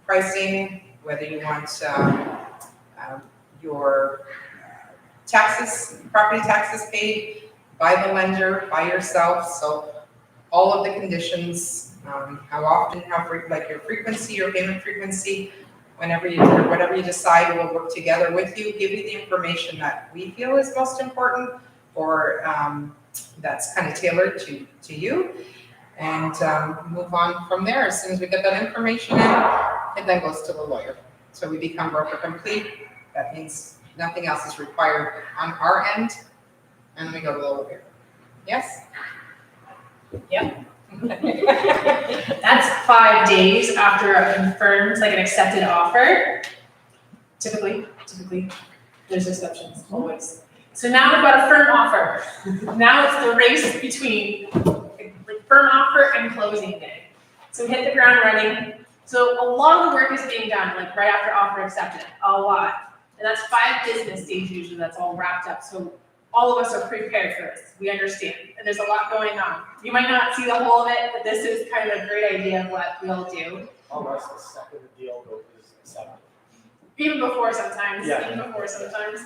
pricing, whether you want your taxes, property taxes paid by the lender, by yourself. So all of the conditions, how often, like your frequency, your payment frequency, whatever you decide, we'll work together with you, give you the information that we feel is most important, or that's kind of tailored to you, and move on from there. As soon as we get that information in, it then goes to the lawyer. So we become broker complete. That means nothing else is required on our end, and then we go to the lawyer. Yes? Yep. That's 5 days after a confirmed, like an accepted offer. Typically, there's exceptions, always. So now we've got a firm offer. Now it's the race between like firm offer and closing day. So we hit the ground running. So a lot of the work is being done, like right after offer accepted, a lot. And that's 5 business days usually, that's all wrapped up. So all of us are prepared for this. We understand. And there's a lot going on. You might not see the whole of it, but this is kind of a great idea of what we'll do. Unless the second deal is accepted. Even before sometimes. Yeah. Even before sometimes.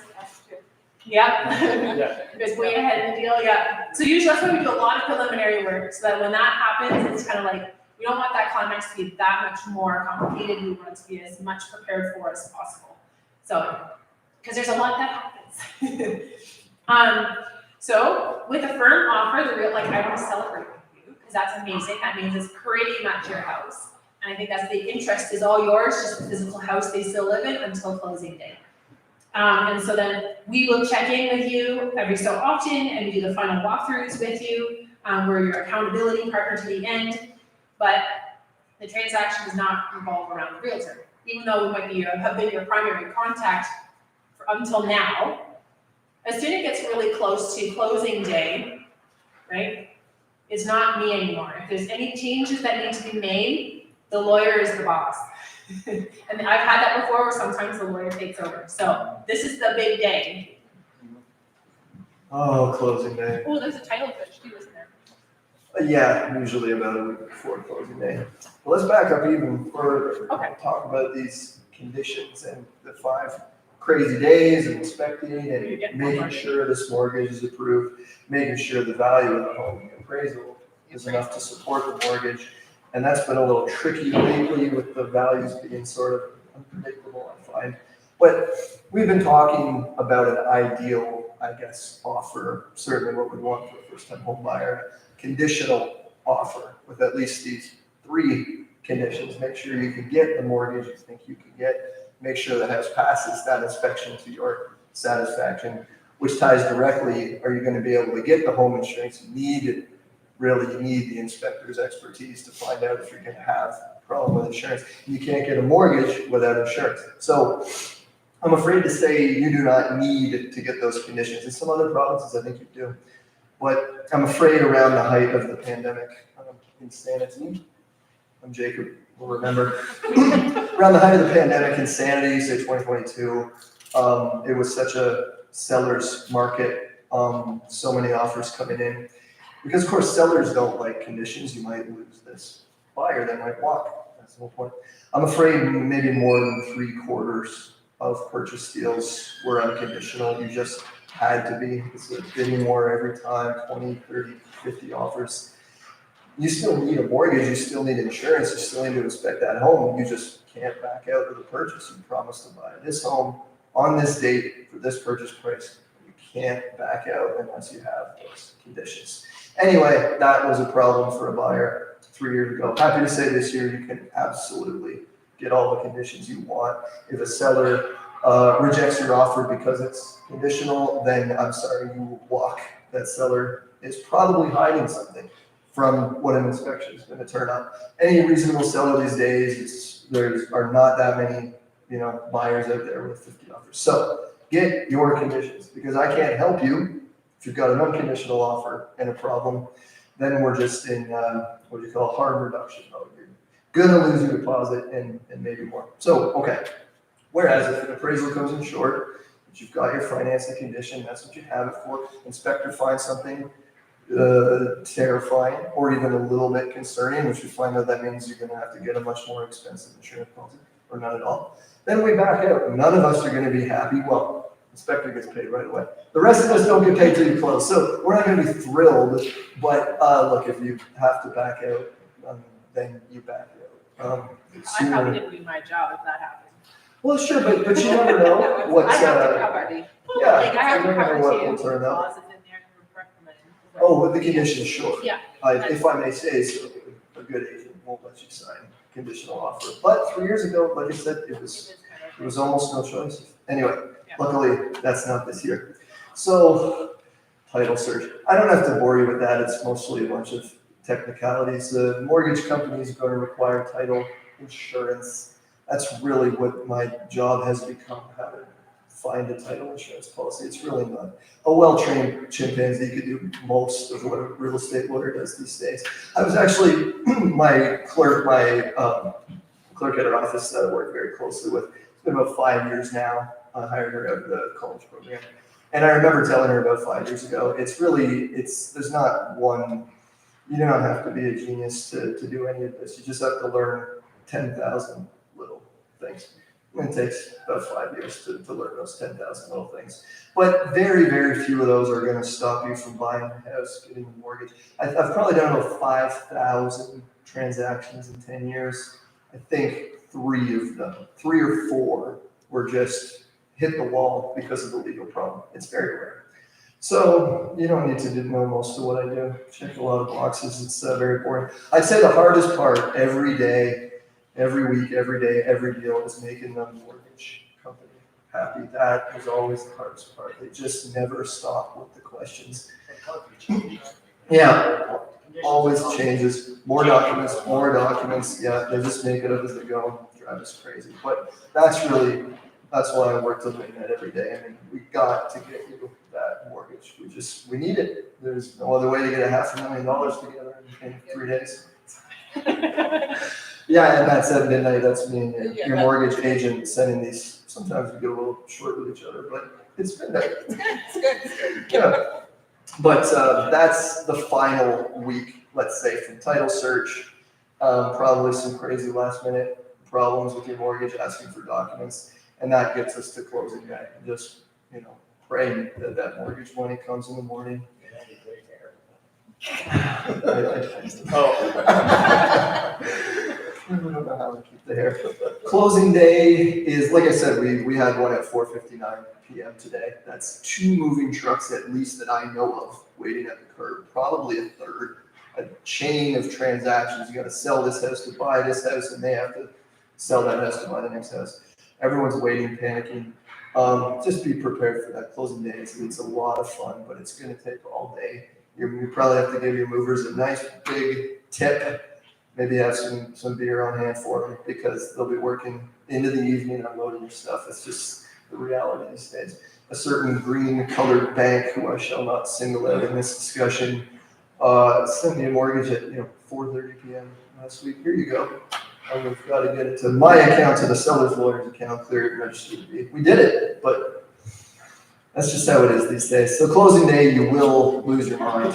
Yeah. Yeah. It's way ahead in the deal, yeah. So usually that's why we do a lot of preliminary work, so that when that happens, it's kind of like, we don't want that climax to be that much more complicated. We want it to be as much prepared for as possible. So, because there's a lot that happens. So with a firm offer, I want to celebrate with you, because that's amazing. That means it's pretty much your house. And I think that's the interest is all yours, just the physical house they still live in until closing day. And so then we will check in with you every so often, and we do the final walkthroughs with you. We're your accountability partner to the end, but the transaction does not revolve around the realtor. Even though we might have been your primary contact until now, as soon as it gets really close to closing day, right, it's not me anymore. If there's any changes that need to be made, the lawyer is the boss. And I've had that before where sometimes the lawyer takes over. So this is the big day. Oh, closing day. Oh, there's a title pitch too, isn't there? Yeah, usually about a week before closing day. Well, let's back up even further. Okay. Talk about these conditions and the 5 crazy days of inspecting and making sure this mortgage is approved, making sure the value of the home appraisal is enough to support the mortgage. And that's been a little tricky lately with the values being sort of unpredictable, I find. But we've been talking about an ideal, I guess, offer, certainly what we'd want for a first-time home buyer, conditional offer with at least these 3 conditions. Make sure you can get the mortgage you think you can get. Make sure the house passes that inspection to your satisfaction, which ties directly, are you going to be able to get the home insurance you need? Really, you need the inspector's expertise to find out if you're going to have a problem with insurance. You can't get a mortgage without insurance. So I'm afraid to say you do not need to get those conditions. In some other provinces, I think you do. But I'm afraid around the height of the pandemic insanity, I'm Jacob, will remember. Around the height of the pandemic insanity, say 2022, it was such a seller's market, so many offers coming in. Because of course sellers don't like conditions, you might lose this buyer that might walk, that's the whole point. I'm afraid maybe more than 3/4 of purchase deals were unconditional, you just had to be, it's a bidding war every time, 20, 30, 50 offers. You still need a mortgage, you still need insurance, you still need to inspect that home, you just can't back out of the purchase. You promised to buy this home on this date for this purchase price. You can't back out unless you have those conditions. Anyway, that was a problem for a buyer 3 years ago. Happy to say this year you can absolutely get all the conditions you want. If a seller rejects your offer because it's conditional, then I'm sorry, you will walk. That seller is probably hiding something from what an inspection is going to turn up. Any reasonable seller these days, there are not that many, buyers out there with 50 offers. So get your conditions, because I can't help you if you've got an unconditional offer and a problem. Then we're just in what do you call harm reduction mode. You're gonna lose your deposit and maybe more. So okay. Whereas if an appraisal comes in short, but you've got your financing condition, that's what you have it for. Inspector finds something terrifying or even a little bit concerning, which we find out that means you're gonna have to get a much more expensive insurance policy, or none at all. Then we back out. None of us are gonna be happy. Well, inspector gets paid right away. The rest of us don't get paid till you close. So we're not gonna be thrilled, but look, if you have to back out, then you back out. I probably didn't do my job if that happened. Well, sure, but you never know what's, I have to cover. yeah, Like, I have you to never know cover what too, will turn up. clauses in there for Krogman. Oh, with the conditions, sure. Yeah. If I may say so, a good agent won't let you sign conditional offer. But 3 years ago, like I said, it was almost no choice. Anyway, Yeah. luckily, that's not this year. So, title search. I don't have to bore you with that. It's mostly a bunch of technicalities. The mortgage company is going to require title insurance. That's really what my job has become, how to find a title insurance policy. It's really not. A well-trained chimpanzee could do most of what a real estate lawyer does these days. I was actually, my clerk at our office that I work very closely with, it's been about 5 years now. I hired her out of the college program. And I remember telling her about 5 years ago, there's not one, you don't have to be a genius to do any of this. You just have to learn 10,000 little things. It takes about 5 years to learn those 10,000 little things. But very, very few of those are going to stop you from buying a house, getting a mortgage. I've probably done about 5,000 transactions in 10 years. I think 3 of them, 3 or 4, were just hit the wall because of the legal problem. It's very rare. So you don't need to know most of what I do. Check a lot of boxes. It's very boring. I'd say the hardest part every day, every week, every day, every deal is making the mortgage company happy. That is always the hardest part. They just never stop with the questions. Yeah, always changes. More documents. Yeah, they just make it up as they go. Drive us crazy. But that's why I work to win that every day. I mean, we got to get you that mortgage. We need it. There's no other way to get $500,000 together in 3 days. Yeah, and that's at midnight. That's me and your mortgage agent sending these. Sometimes we get a little short with each other, but it's midnight. It's good. Yeah. But that's the final week, let's say, from title search. Probably some crazy last minute problems with your mortgage, asking for documents. And that gets us to closing day. Just, praying that mortgage money comes in the morning. I don't know how to keep the hair. Closing day is, like I said, we had one at 4:59 p.m. today. That's 2 moving trucks at least that I know of waiting at the curb. Probably a third. A chain of transactions. You got to sell this house to buy this house, and they have to sell that house to buy the next house. Everyone's waiting, panicking. Just be prepared for that closing day. It's a lot of fun, but it's going to take all day. You probably have to give your movers a nice big tip. Maybe have some beer on hand for them because they'll be working into the evening unloading your stuff. It's just the reality these days. a certain green colored bank who I shall not single out in this discussion, sent me a mortgage at 4:30 p.m. last week. Here you go. We've got to get it to my account, to the seller's lawyer's account, clear it, registered. We did it, but that's just how it is these days. So closing day, you will lose your mind.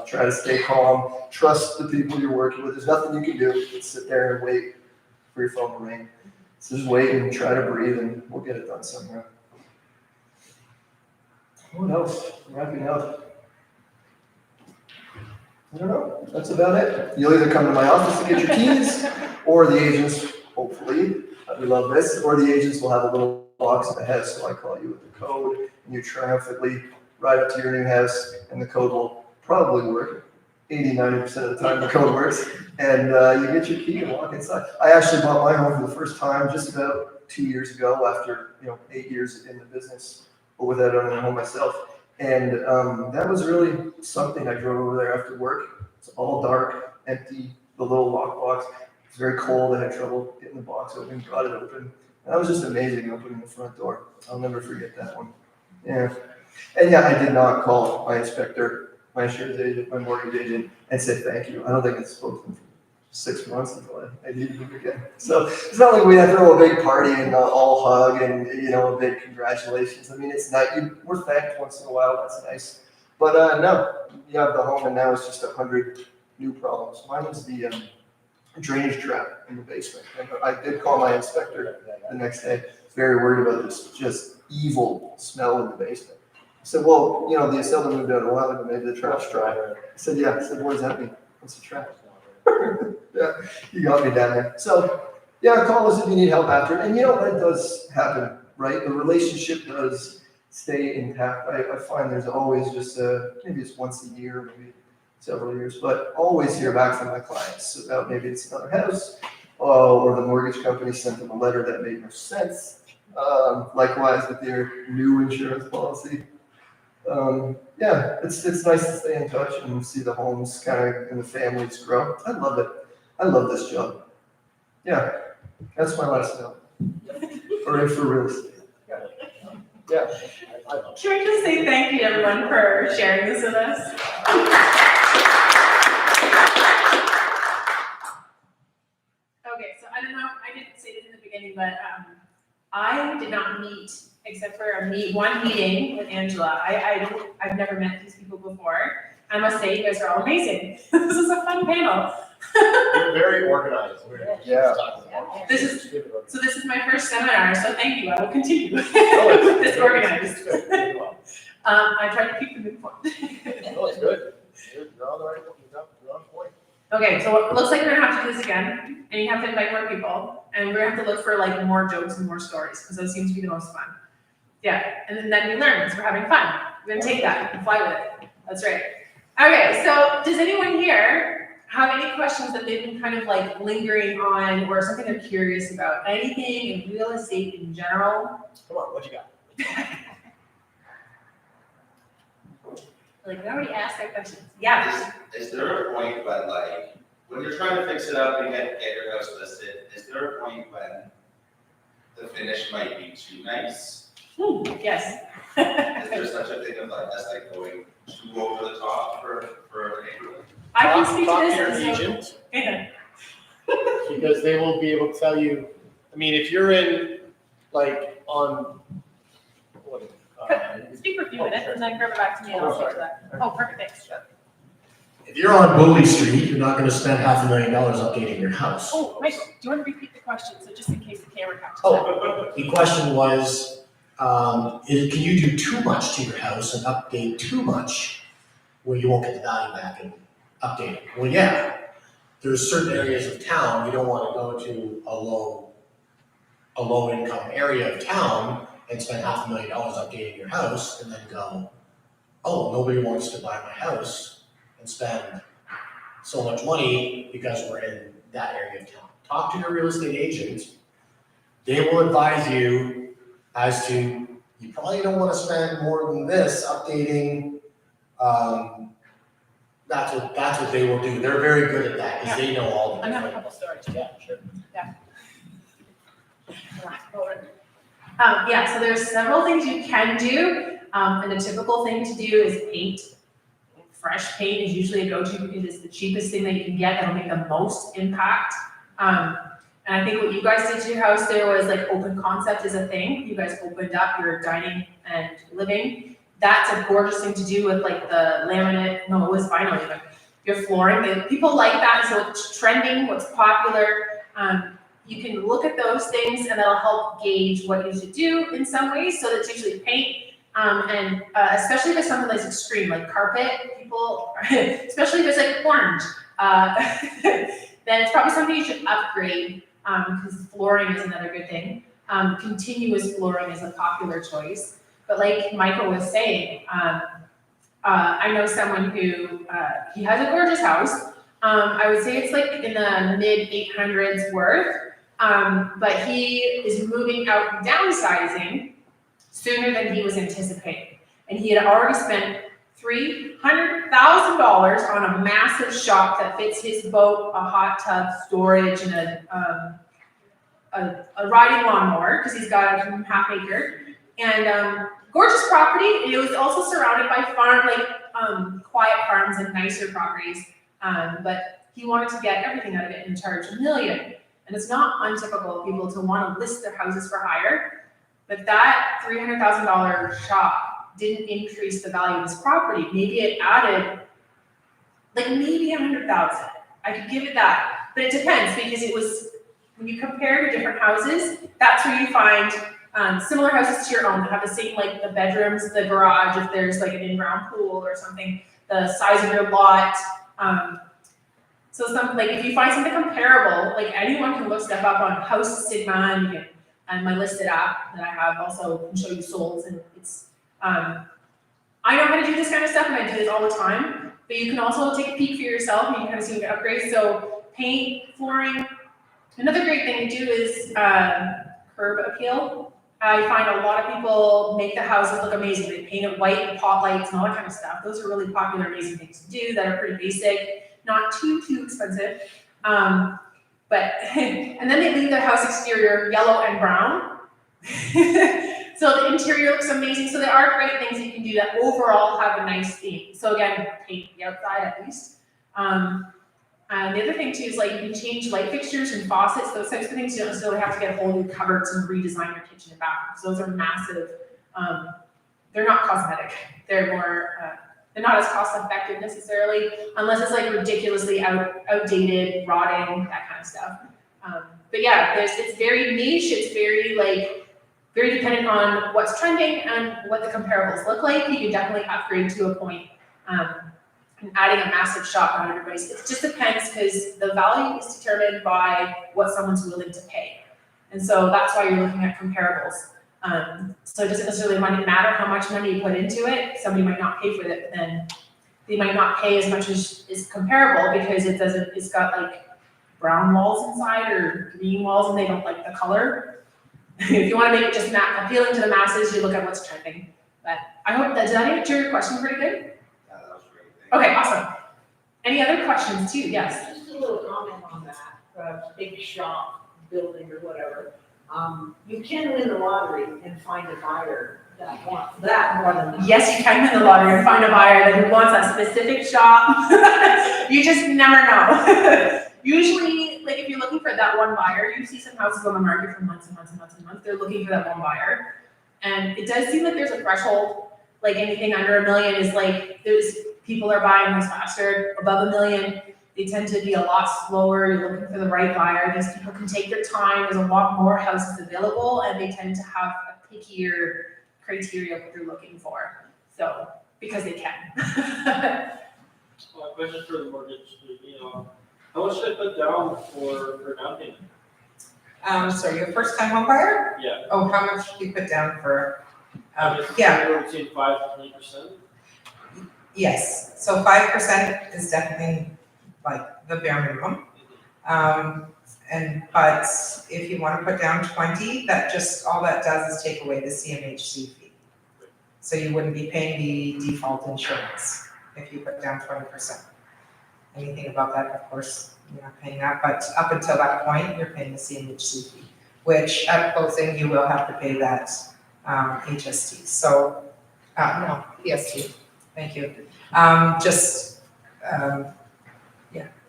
Try to stay calm. Trust the people you're working with. There's nothing you can do. Just sit there and wait for your phone to ring. So just wait and try to breathe, and we'll get it done somehow. What else? Wrapping up. I don't know. That's about it. You'll either come to my office to get your keys, or the agents, hopefully, we love this, or the agents will have a little box at the house. So I call you with the code, and you triumphantly ride up to your new house, and the code will probably work. 80-90% of the time the code works, and you get your key and walk inside. I actually bought my home for the first time just about 2 years ago, after 8 years in the business, but without owning a home myself. And that was really something. I drove over there after work. It's all dark, empty, the little lockbox. It's very cold. I had trouble getting the box open, got it open. That was just amazing, opening the front door. I'll never forget that one. Yeah. And yeah, I did not call my inspector, my insurance agent, my mortgage agent, and say thank you. I don't think I spoke to them for 6 months until I needed them again. So it's not like we had to throw a big party and all hug and a big congratulations. I mean, it's not. We're thanked once in a while. That's nice. But no, you have the home, and now it's just 100 new problems. Mine was the drainage trap in the basement. And I did call my inspector the next day. Very worried about this just evil smell in the basement. I said, well, the assailant moved out a while ago. Maybe the trap's dry. I said, yeah. I said, what does that mean? What's the trap? Yeah, you got me down there. So, yeah, call us if you need help after. And that does happen, right? The relationship does stay intact. I find there's always just maybe it's once a year, maybe several years, but always hear back from my clients about maybe it's another house, or the mortgage company sent them a letter that made no sense. Likewise with your new insurance policy. Yeah, it's nice to stay in touch and see the homes kind of and the families grow. I love it. I love this job. Yeah, that's my last note. For real estate. Yeah. Can we just say thank you to everyone for sharing this with us? Okay, so I don't know, I didn't say this in the beginning, but I did not meet, except for one meeting with Angela. I've never met these people before. I must say, you guys are all amazing. This is a fun panel. You're very organized. Yeah. This is my first seminar, so thank you. I will continue. It's organized. I try to keep them informed. No, it's good. You're on the right, you're on point. Okay, so it looks like we're gonna have to do this again, and you have to invite more people, and we're gonna have to look for like more jokes and more stories, because those seem to be the most fun. Yeah, and then we learn, because we're having fun. We're gonna take that and fly with it. That's right. Okay, so does anyone here have any questions that they've been kind of like lingering on, or something they're curious about? Anything in real estate in general? Come on, what you got? Like, we already asked that question. Yeah. Is there a point when you're trying to fix it up and get your house listed, is there a point when the finish might be too nice? Yes. Is there such a thing of as going too over the top for a neighborhood? I can speak Talk to to your this. agent, Yeah. because they will be able to tell you, I mean, if you're in, on, Speak for a few minutes and then grab it back to me and I'll speak to that. Oh, perfect, thanks. If you're on Bully Street, you're not gonna spend $500,000 updating your house. Oh, Michael, do you want to repeat the question, so just in case the camera catches that? Oh, the question was, can you do too much to your house and update too much where you won't get the value back and update it? Well, yeah, there's certain areas of town, you don't wanna go to a low income area of town and spend $500,000 updating your house and then go, oh, nobody wants to buy my house and spend so much money because we're in that area of town. Talk to your real estate agent. They will advise you as to, you probably don't want to spend more than this updating. That's what they will do. They're very good at that because they know all the I have a different. couple stories. Yeah, sure. Yeah, so there's several things you can do, and a typical thing to do is paint. Fresh paint is usually a go-to because it's the cheapest thing that you can get that'll make the most impact. And I think what you guys did to your house there was like open concept is a thing. You guys opened up your dining and living. That's a gorgeous thing to do with like the laminate, no, it was vinyl even. Your flooring, people like that, so it's trending, what's popular. You can look at those things and that'll help gauge what you should do in some ways. So that's usually paint, and especially if it's something that's extreme, like carpet, people, especially if it's like orange, then it's probably something you should upgrade, because flooring is another good thing. Continuous flooring is a popular choice. But like Michael was saying, I know someone who, he has a gorgeous house. I would say it's like in the mid 800s worth. But he is moving out and downsizing sooner than he was anticipating. And he had already spent $300,000 on a massive shop that fits his boat, a hot tub, storage, and a riding lawnmower, because he's got a half acre. And gorgeous property. It was also surrounded by quiet farms and nicer properties. But he wanted to get everything out of it and charge $1 million. And it's not untypical of people to want to list their houses for hire, but that $300,000 shop didn't increase the value of his property. Maybe it added, like maybe $100,000. I could give it that, but it depends, because it was, when you compare to different houses, that's where you find similar houses to your own that have the same, like the bedrooms, the garage, if there's like an in-ground pool or something, the size of your lot. So something like if you find something comparable, like anyone can look stuff up on House Sigma and my listed app that I have also can show you solds, and it's I know how to do this kind of stuff and I do this all the time, but you can also take a peek for yourself and you can kind of see what to upgrade. So paint, flooring. Another great thing to do is curb appeal. I find a lot of people make the houses look amazing. They paint it white and pot lights and all that kind of stuff. Those are really popular, amazing things to do that are pretty basic, not too expensive. But and then they leave their house exterior yellow and brown. So the interior looks amazing. So there are great things you can do that overall have a nice theme. So again, paint the outside at least. And the other thing too is like you can change light fixtures and faucets, those types of things. You don't necessarily have to get whole new cupboards and redesign your kitchen and bathroom. So those are massive. They're not cosmetic. They're more, they're not as cost effective necessarily, unless it's like ridiculously outdated, rotting, that kind of stuff. But yeah, it's very niche. It's very dependent on what's trending and what the comparables look like. You can definitely upgrade to a point. And adding a massive shop on everybody's, it just depends, because the value is determined by what someone's willing to pay. And so that's why you're looking at comparables. So it doesn't necessarily matter how much money you put into it. Somebody might not pay for it, but then they might not pay as much as is comparable because it's got like brown walls inside or green walls and they don't like the color. If you want to make it just appealing to the masses, you look at what's trending. But I hope does that answer your question pretty good? Yeah, that was great. Thank you. Okay, awesome. Any other questions too? Yes. Just a little comment on that, big shop building or whatever. You can win the lottery and find a buyer that wants that more than that. Yes, you can win the lottery and find a buyer that wants that specific shop. You just never know. Usually, like if you're looking for that one buyer, you see some houses on the market for months and months and months and months. They're looking for that one buyer. And it does seem like there's a threshold, like anything under $1 million is like, people are buying those faster. Above $1 million, they tend to be a lot slower. You're looking for the right buyer. These people can take their time. There's a lot more houses available, and they tend to have a pickier criteria of what they're looking for. So, because they can. Question for the mortgage, how much should I put down for down payment? So you're a first time home buyer? Yeah. Oh, how much should you put down for, Just yeah. anywhere between 5 to 20%. Yes, so 5% is definitely like the bare minimum. But if you want to put down 20, all that does is take away the CMHC fee. So you wouldn't be paying the default insurance if you put down 20%. Anything above that, of course, you're not paying that, but up until that point, you're paying the CMHC fee. which at closing, you will have to pay that HST. So, no, PST, thank you.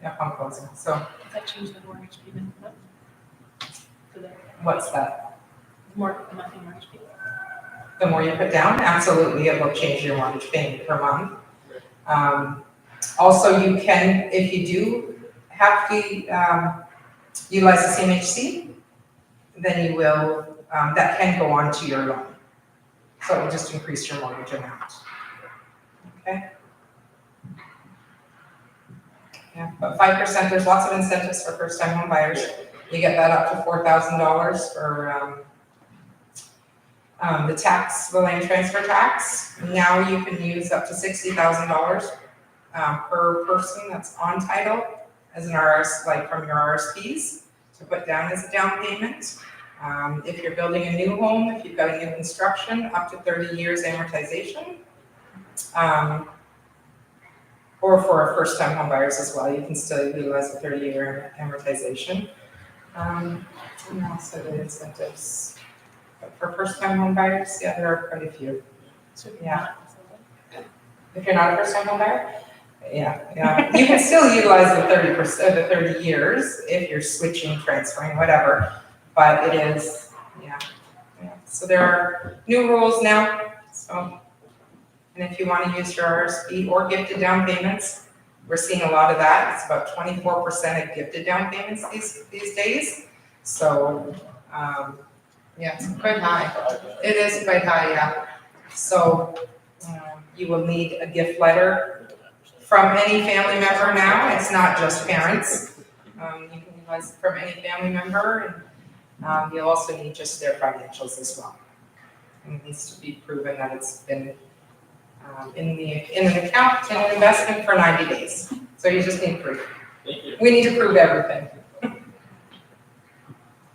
Upon closing. So Does that change the mortgage payment? No? For the what's that? the monthly mortgage payment? The more you put down, absolutely, it will change your mortgage payment per month. Also, you can, if you do have to utilize the CMHC, then you will, that can go on to your loan. So it will just increase your mortgage amount. Okay? Yeah, but 5%, there's lots of incentives for first-time home buyers. You get that up to $4,000 for the tax, the land transfer tax. Now you can use up to $60,000 per person that's on title as an RS, like from your RSPs, to put down as a down payment. If you're building a new home, if you've got a new construction, up to 30 years amortization. Or for our first-time home buyers as well, you can still utilize the 30-year amortization. And also the incentives. But for first-time home buyers, yeah, there are quite a few. Yeah. If you're not a first-time home buyer, yeah. You can still utilize the 30%, the 30 years if you're switching, transferring, whatever. But it is, yeah. So there are new rules now. So, and if you want to use your RSP or gifted down payments, we're seeing a lot of that. It's about 24% of gifted down payments these days. So, yeah, it's quite high. It is quite high, yeah. So you will need a gift letter from any family member now. It's not just parents. You can utilize it from any family member, and you'll also need just their financials as well. And it needs to be proven that it's been in an account, in an investment for 90 days. So you just need proof. Thank you. We need to prove everything.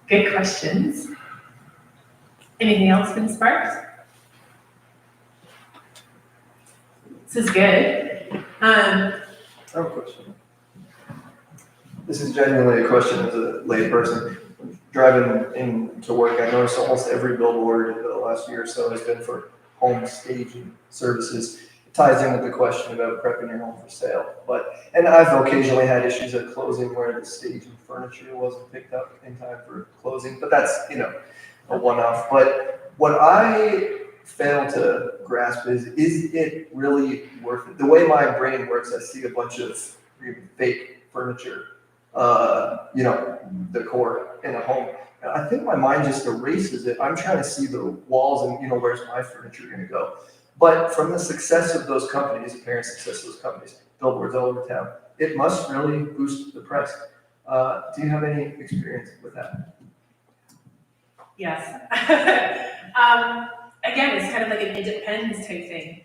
Good questions. Anything else been sparked? This is good. I have a question. This is genuinely a question as a layperson. Driving into work, I noticed almost every billboard in the last year or so has been for home staging services. It ties in with the question about prepping your home for sale. And I've occasionally had issues at closing where the staging furniture wasn't picked up in time for closing, but that's, a one-off. But what I fail to grasp is it really worth it? The way my brain works, I see a bunch of fake furniture, decor in a home. And I think my mind just erases it. I'm trying to see the walls and, where's my furniture going to go? But from the success of those companies, apparent success of those companies, billboards all over town, it must really boost the price. Do you have any experience with that? Yes. Again, it's kind of like an it depends type thing.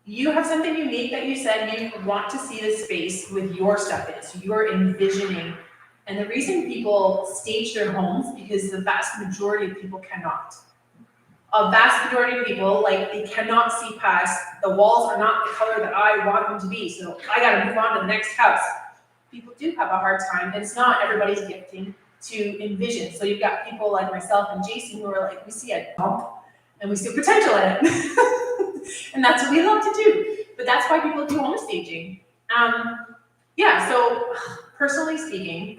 You have something unique that you said you want to see the space with your stuff in, so you're envisioning. And the reason people stage their homes, because the vast majority of people cannot. A vast majority of people, they cannot see past, the walls are not the color that I want them to be, so I gotta move on to the next house. People do have a hard time, and it's not everybody's gifting to envision. So you've got people like myself and Jason who are we see a bump, and we see potential in it. And that's what we love to do. But that's why people do home staging. So personally speaking,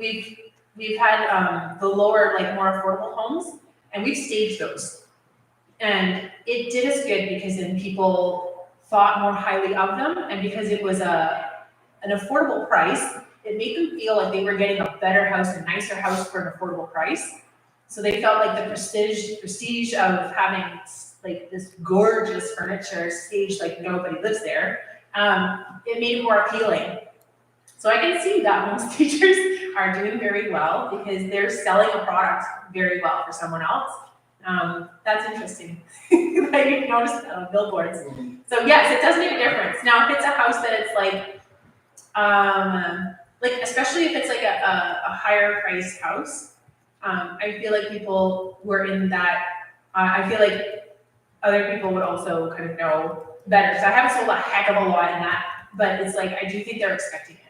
we've had the lower, more affordable homes, and we've staged those. And it did us good because then people thought more highly of them, and because it was an affordable price, it made them feel like they were getting a better house, a nicer house for an affordable price. So they felt like the prestige of having this gorgeous furniture staged like nobody lives there. It made it more appealing. So I can see that home stagers are doing very well because they're selling a product very well for someone else. That's interesting that you've noticed that on billboards. So yes, it does make a difference. Now, if it's a house that it's especially if it's a higher priced house, I feel like people who are in that, I feel like other people would also kind of know better. So I haven't sold a heck of a lot in that, but it's I do think they're expecting it.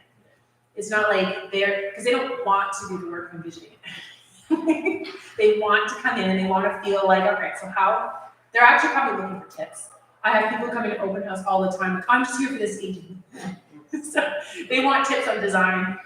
It's not like because they don't want to do the work of envisioning it. They want to come in and they want to feel like, okay, so they're actually probably looking for tips. I have people come in to open house all the time, like, I'm just here for this staging. So they want tips on design.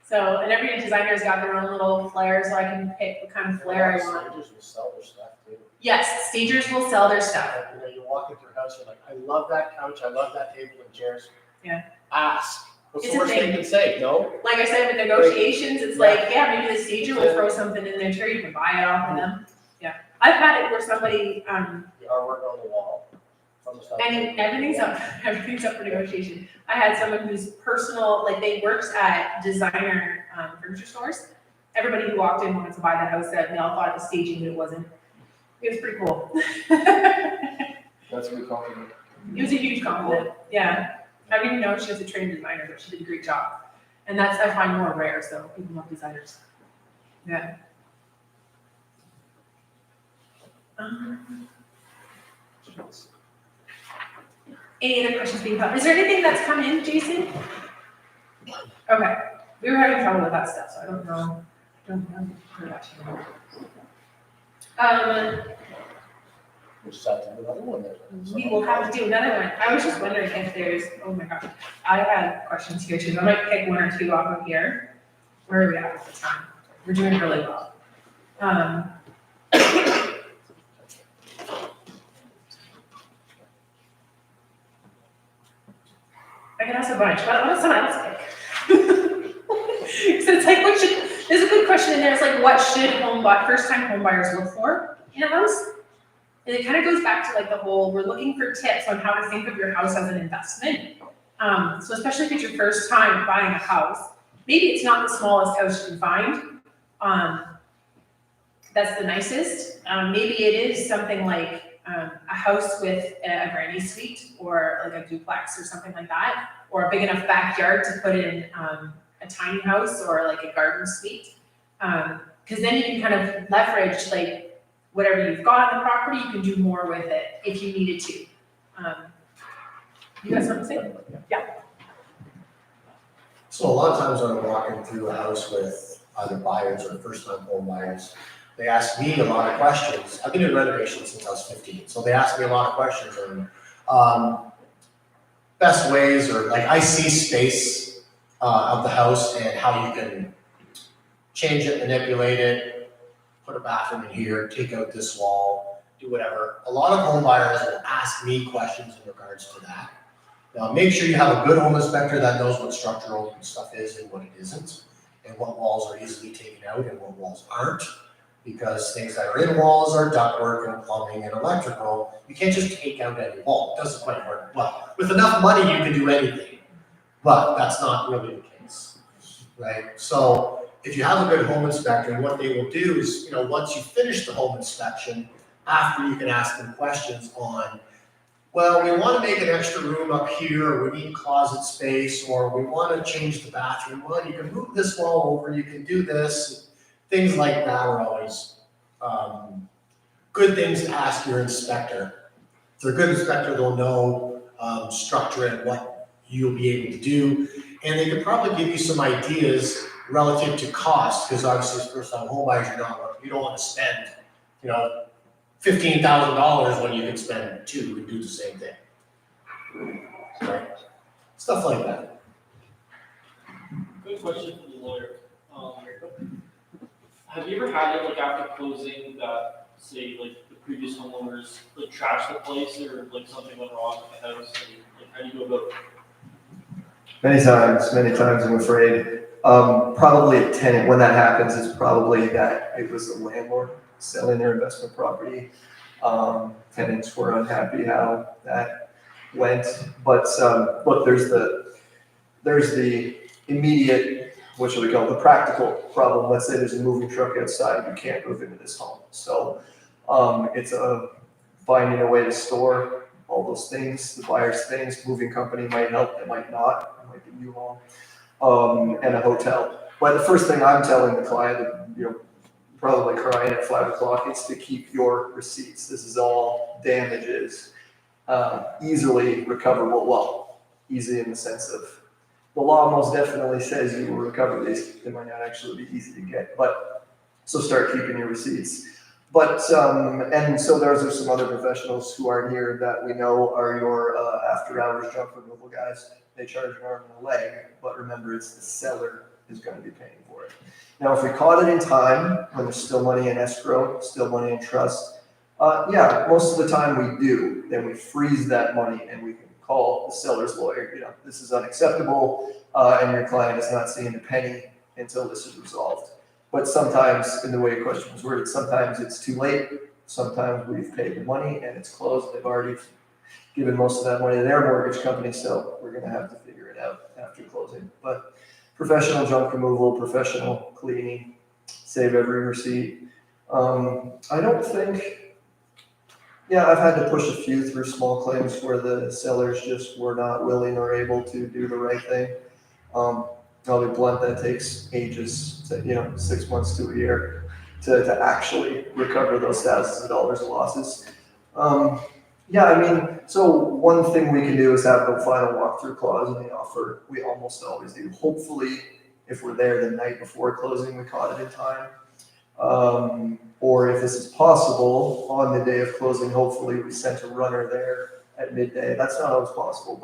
So, and every designer's got their own little flair, so I can pick what kind of flair I want. Stagers will sell their stuff too. Yes, stagers will sell their stuff. You know, you walk into your house, you're like, I love that couch, I love that table and chairs. Yeah. Ask. What's It's the a worst thing thing. you can say? No? Like I said, with negotiations, it's Yeah. like, yeah, maybe the stager will throw something in there too, you can buy it off of them. Yeah, I've had it where somebody, The artwork on the wall. From the stuff. I mean, everything's up for negotiation. I had someone whose personal, like they worked at designer furniture stores. Everybody who walked in wanted to buy that house set, and they all thought it was staging, but it wasn't. It was pretty cool. That's a good compliment. It was a huge compliment, yeah. I didn't even know she was a trained designer, but she did a great job. And that's, I find, more rare, so people love designers. Yeah. Any other questions being put? Is there anything that's come in, Jason? Okay, we were having trouble with that stuff, so I don't know. We just have to do another one there. We will have to do another one. I was just wondering if there's, oh my gosh, I had questions here too. I might pick one or two off of here. Where are we at the time? We're doing really well. I can ask a bunch, but what does someone else pick? So it's like, there's a good question in there. It's like, what should first-time home buyers look for in a house? And it kind of goes back to like the whole, we're looking for tips on how to think of your house as an investment. So especially if it's your first time buying a house, maybe it's not the smallest house you can find. That's the nicest. Maybe it is something like a house with a granny suite or like a duplex or something like that, or a big enough backyard to put in a tiny house or like a garden suite. Because then you can kind of leverage like whatever you've got on the property, you can do more with it if you needed to. You got something to say? Yeah. So a lot of times when I'm walking through a house with either buyers or first-time home buyers, they ask me a lot of questions. I've been in renovations since I was 15, so they ask me a lot of questions on best ways, or like I see space of the house and how you can change it, manipulate it, put a bathroom in here, take out this wall, do whatever. A lot of home buyers will ask me questions in regards to that. Now, make sure you have a good home inspector that knows what structural stuff is and what it isn't, and what walls are easily taken out and what walls aren't. Because things that are in walls are ductwork and plumbing and electrical. You can't just take out any wall. It doesn't quite work well. With enough money, you can do anything, but that's not really the case, right? So if you have a good home inspector, and what they will do is, you know, once you finish the home inspection, after you can ask them questions on, well, we want to make an extra room up here, or we need closet space, or we want to change the bathroom. Well, you can move this wall over, you can do this. Things like that are always good things to ask your inspector. If they're a good inspector, they'll know structure and what you'll be able to do. And they could probably give you some ideas relative to cost, because obviously as first-time home buyers, you don't want to spend, you know, $15,000 when you can spend $2 and do the same thing. Right? Stuff like that. Good question for the lawyer. Have you ever had it like after closing that, say, like the previous homeowners like trashed the place or like something went wrong with the house? And, like, how do you go about it? Many times, I'm afraid. Probably a tenant, when that happens, it's probably that it was the landlord selling their investment property. Tenants were unhappy how that went, but look, there's the immediate, what should we call it, the practical problem. Let's say there's a moving truck outside, you can't move into this home. So it's finding a way to store all those things, the buyer's things. Moving company might help, it might not, it might be U-Haul, and a hotel. But the first thing I'm telling the client, you know, probably crying at 5 o'clock, is to keep your receipts. This is all damages, easily recoverable. Well, easy in the sense of the law most definitely says you will recover these. They might not actually be easy to get, but, so start keeping your receipts. But, and so those are some other professionals who aren't here that we know are your after hours junk removal guys. They charge an arm and a leg, but remember, it's the seller who's gonna be paying for it. Now, if we caught it in time, when there's still money in escrow, still money in trust, yeah, most of the time we do. Then we freeze that money and we can call the seller's lawyer, you know, this is unacceptable, and your client is not seeing a penny until this is resolved. But sometimes, in the way your question was worded, sometimes it's too late. Sometimes we've paid the money and it's closed. They've already given most of that money to their mortgage company, so we're gonna have to figure it out after closing. But professional junk removal, professional cleaning, save every receipt. I don't think, yeah, I've had to push a few through small claims where the sellers just were not willing or able to do the right thing. I'll be blunt, that takes ages, to, 6 months to a year to actually recover those thousands of dollars of losses. Yeah, I mean, so one thing we can do is have the final walkthrough clause in the offer. We almost always do. Hopefully, if we're there the night before closing, we caught it in time. Or if this is possible, on the day of closing, hopefully we sent a runner there at midday. That's not always possible,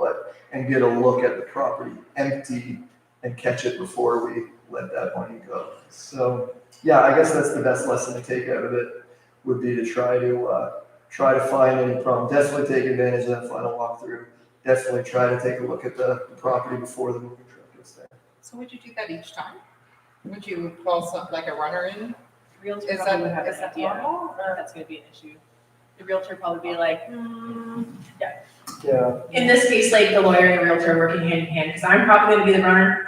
and get a look at the property empty and catch it before we let that money go. So, yeah, I guess that's the best lesson to take out of it, would be to try to find any problem. Definitely take advantage of that final walkthrough. Definitely try to take a look at the property before the moving truck gets there. So would you do that each time? Would you call something like a runner in? Realtor Is probably that- would have is an that idea. normal, or- That's gonna be an issue. The realtor probably be like, Yeah. in this case, like the lawyer and the realtor are working hand in hand, because I'm probably gonna be the runner.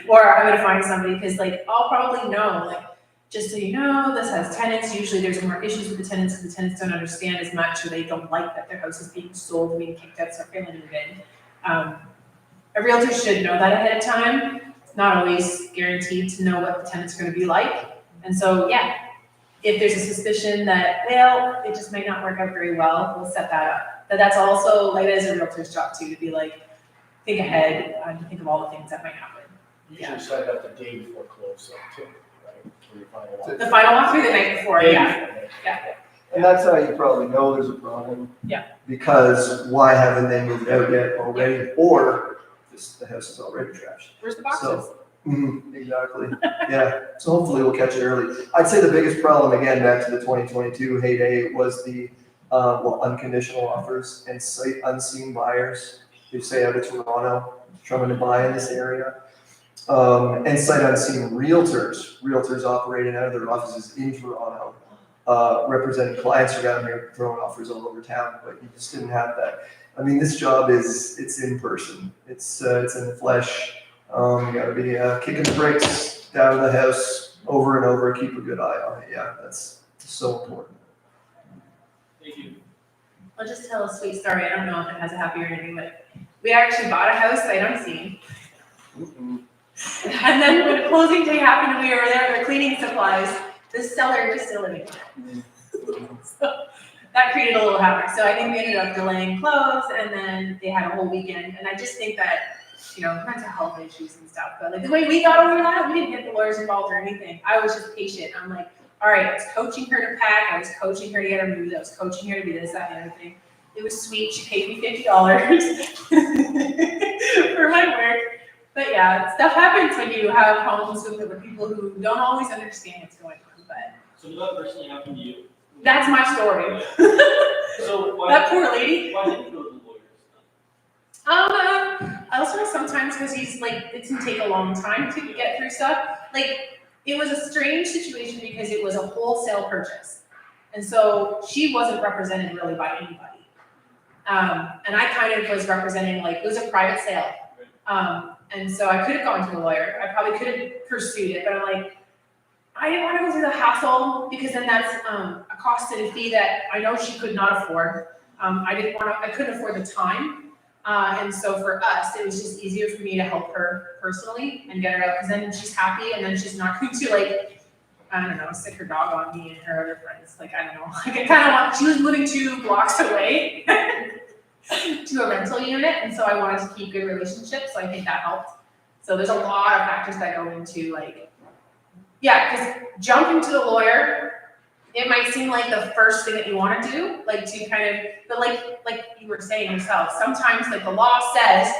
Or I'm gonna find somebody, because like, I'll probably know, like, just so you know, this has tenants, usually there's more issues with the tenants, because the tenants don't understand as much, or they don't like that their house is being sold, and being kicked out, so they're feeling it in. A realtor should know that ahead of time. It's not always guaranteed to know what the tenant's gonna be like, and so, yeah, if there's a suspicion that, well, it just may not work out very well, we'll set that up. But that's also, like, that is a realtor's job too, to be like, think ahead, to think of all the things that might happen. Usually set it up the day before close, too, right? For your final walk. The final walkthrough the night before, Day yeah. before, right? Yeah. And that's how you probably know there's a problem. Yeah. Because why haven't they moved out yet already? Or the house is already trashed. Where's the boxes? Exactly. Yeah. So hopefully we'll catch it early. I'd say the biggest problem, again, back to the 2022 heyday, was the unconditional offers and sight unseen buyers who say out of Toronto trying to buy in this area. And sight unseen realtors operating out of their offices in Toronto, representing clients around here, throwing offers all over town, but you just didn't have that. I mean, this job it's in person. It's in the flesh. You gotta be kicking the bricks down the house over and over, keep a good eye on it. Yeah, that's so important. Thank you. I'll just tell a sweet story, I don't know if it has a happy ending, but we actually bought a house sight unseen. And then when closing day happened and we were there with cleaning supplies, the seller was still living there. So that created a little havoc. So I think we ended up delaying close, and then they had a whole weekend. And I just think that, mental health issues and stuff, but like the way we got over that, we didn't get the lawyers involved or anything. I was just patient. I'm like, all right, I was coaching her to pack, I was coaching her to get her moved, I was coaching her to do this, that, and the other thing. It was sweet. She paid me $50 for my work. But yeah, stuff happens when you have homes with people who don't always understand what's going on. But So did that personally happen to you? that's my story. So why, That poor lady. why didn't you go to the lawyers then? Also sometimes because he's like, it can take a long time to get through stuff. Like, it was a strange situation because it was a wholesale purchase. And so she wasn't represented really by anybody. And I kind of was representing, like, it was a private sale. And so I could have gone to a lawyer. I probably could have pursued it, but I'm like, I didn't want to go through the hassle because then that's a cost and a fee that I know she could not afford. I couldn't afford the time. And so for us, it was just easier for me to help her personally and get her out, because then she's happy and then she's not going to, like, I don't know, stick her dog on me and her other friends. Like, I don't know. Like, I kind of want, she was living 2 blocks away. to a rental unit, and so I wanted to keep good relationships, so I think that helped. So there's a lot of factors that go into like, yeah, because jumping to the lawyer, it might seem like the first thing that you want to do, like to kind of, but like you were saying yourself, sometimes like the law says,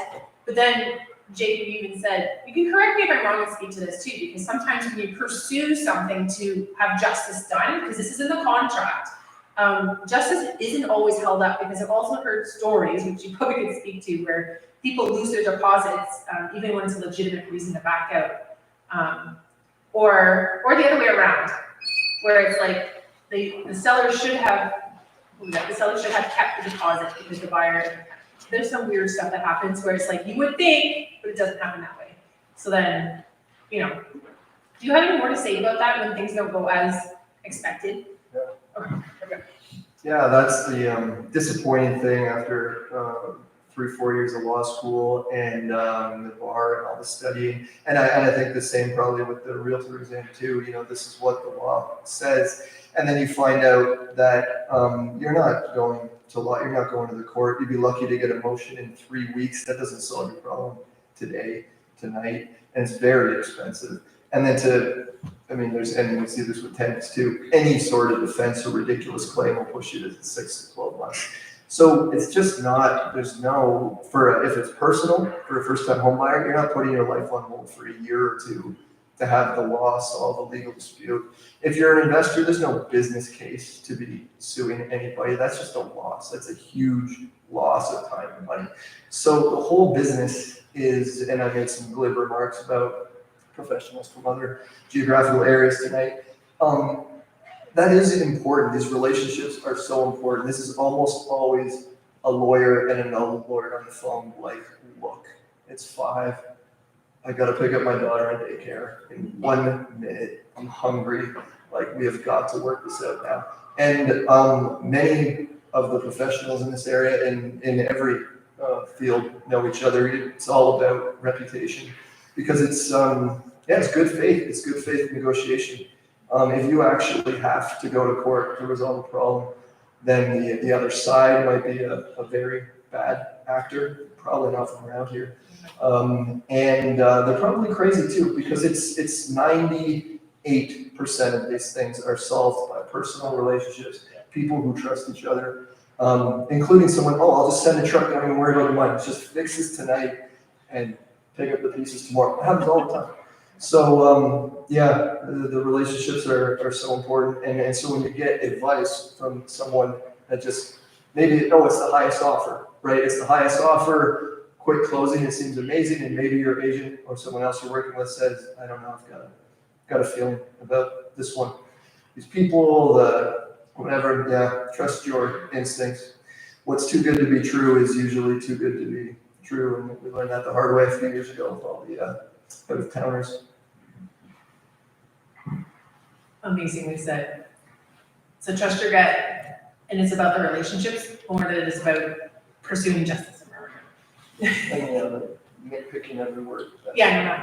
but then Jacob even said, you can correct me if I'm wrong and speak to this too, because sometimes when you pursue something to have justice done, because this is in the contract, justice isn't always held up, because I've also heard stories, which you probably could speak to, where people lose their deposits, even when it's a legitimate reason to back out. Or the other way around, where it's like the seller should have kept the deposit because the buyer, there's some weird stuff that happens where it's like you would think, but it doesn't happen that way. So then, do you have any more to say about that when things don't go as expected? Okay. Yeah, that's the disappointing thing after 3-4 years of law school and the bar and all the studying. And I think the same probably with the realtor exam too. This is what the law says. And then you find out that you're not going to law, you're not going to the court. You'd be lucky to get a motion in 3 weeks. That doesn't solve your problem today, tonight, and it's very expensive. And then and we see this with tenants too, any sort of defense or ridiculous claim will push you to 6 to 12 months. So it's just not, if it's personal, for a first-time home buyer, you're not putting your life on hold for a year or two to have the law solve a legal dispute. If you're an investor, there's no business case to be suing anybody. That's just a loss. That's a huge loss of time and money. So the whole business is, and I made some glib remarks about professionals from other geographical areas tonight. That is important. These relationships are so important. This is almost always a lawyer and another lawyer on the phone. Like, look, it's 5. I got to pick up my daughter at daycare in 1 minute. I'm hungry. Like, we have got to work this out now. And many of the professionals in this area, in every field, know each other. It's all about reputation because it's good faith. It's good faith negotiation. If you actually have to go to court to resolve a problem, then the other side might be a very bad actor, probably not from around here. And they're probably crazy too, because it's 98% of these things are solved by personal relationships, people who trust each other, including someone, I'll just send a truck, don't even worry about the money, just fix this tonight and pick up the pieces tomorrow. It happens all the time. So, the relationships are so important. And so when you get advice from someone that just maybe, it's the highest offer, right? It's the highest offer, quick closing, it seems amazing. And maybe your agent or someone else you're working with says, I don't know, I've got a feeling about this one. These people, whatever, trust your instincts. What's too good to be true is usually too good to be true. And we learned that the hard way a few years ago with all the out of towners. Amazingly said. So trust your gut, and it's about the relationships more than it is about pursuing justice in America. And nitpicking every word. Yeah, no.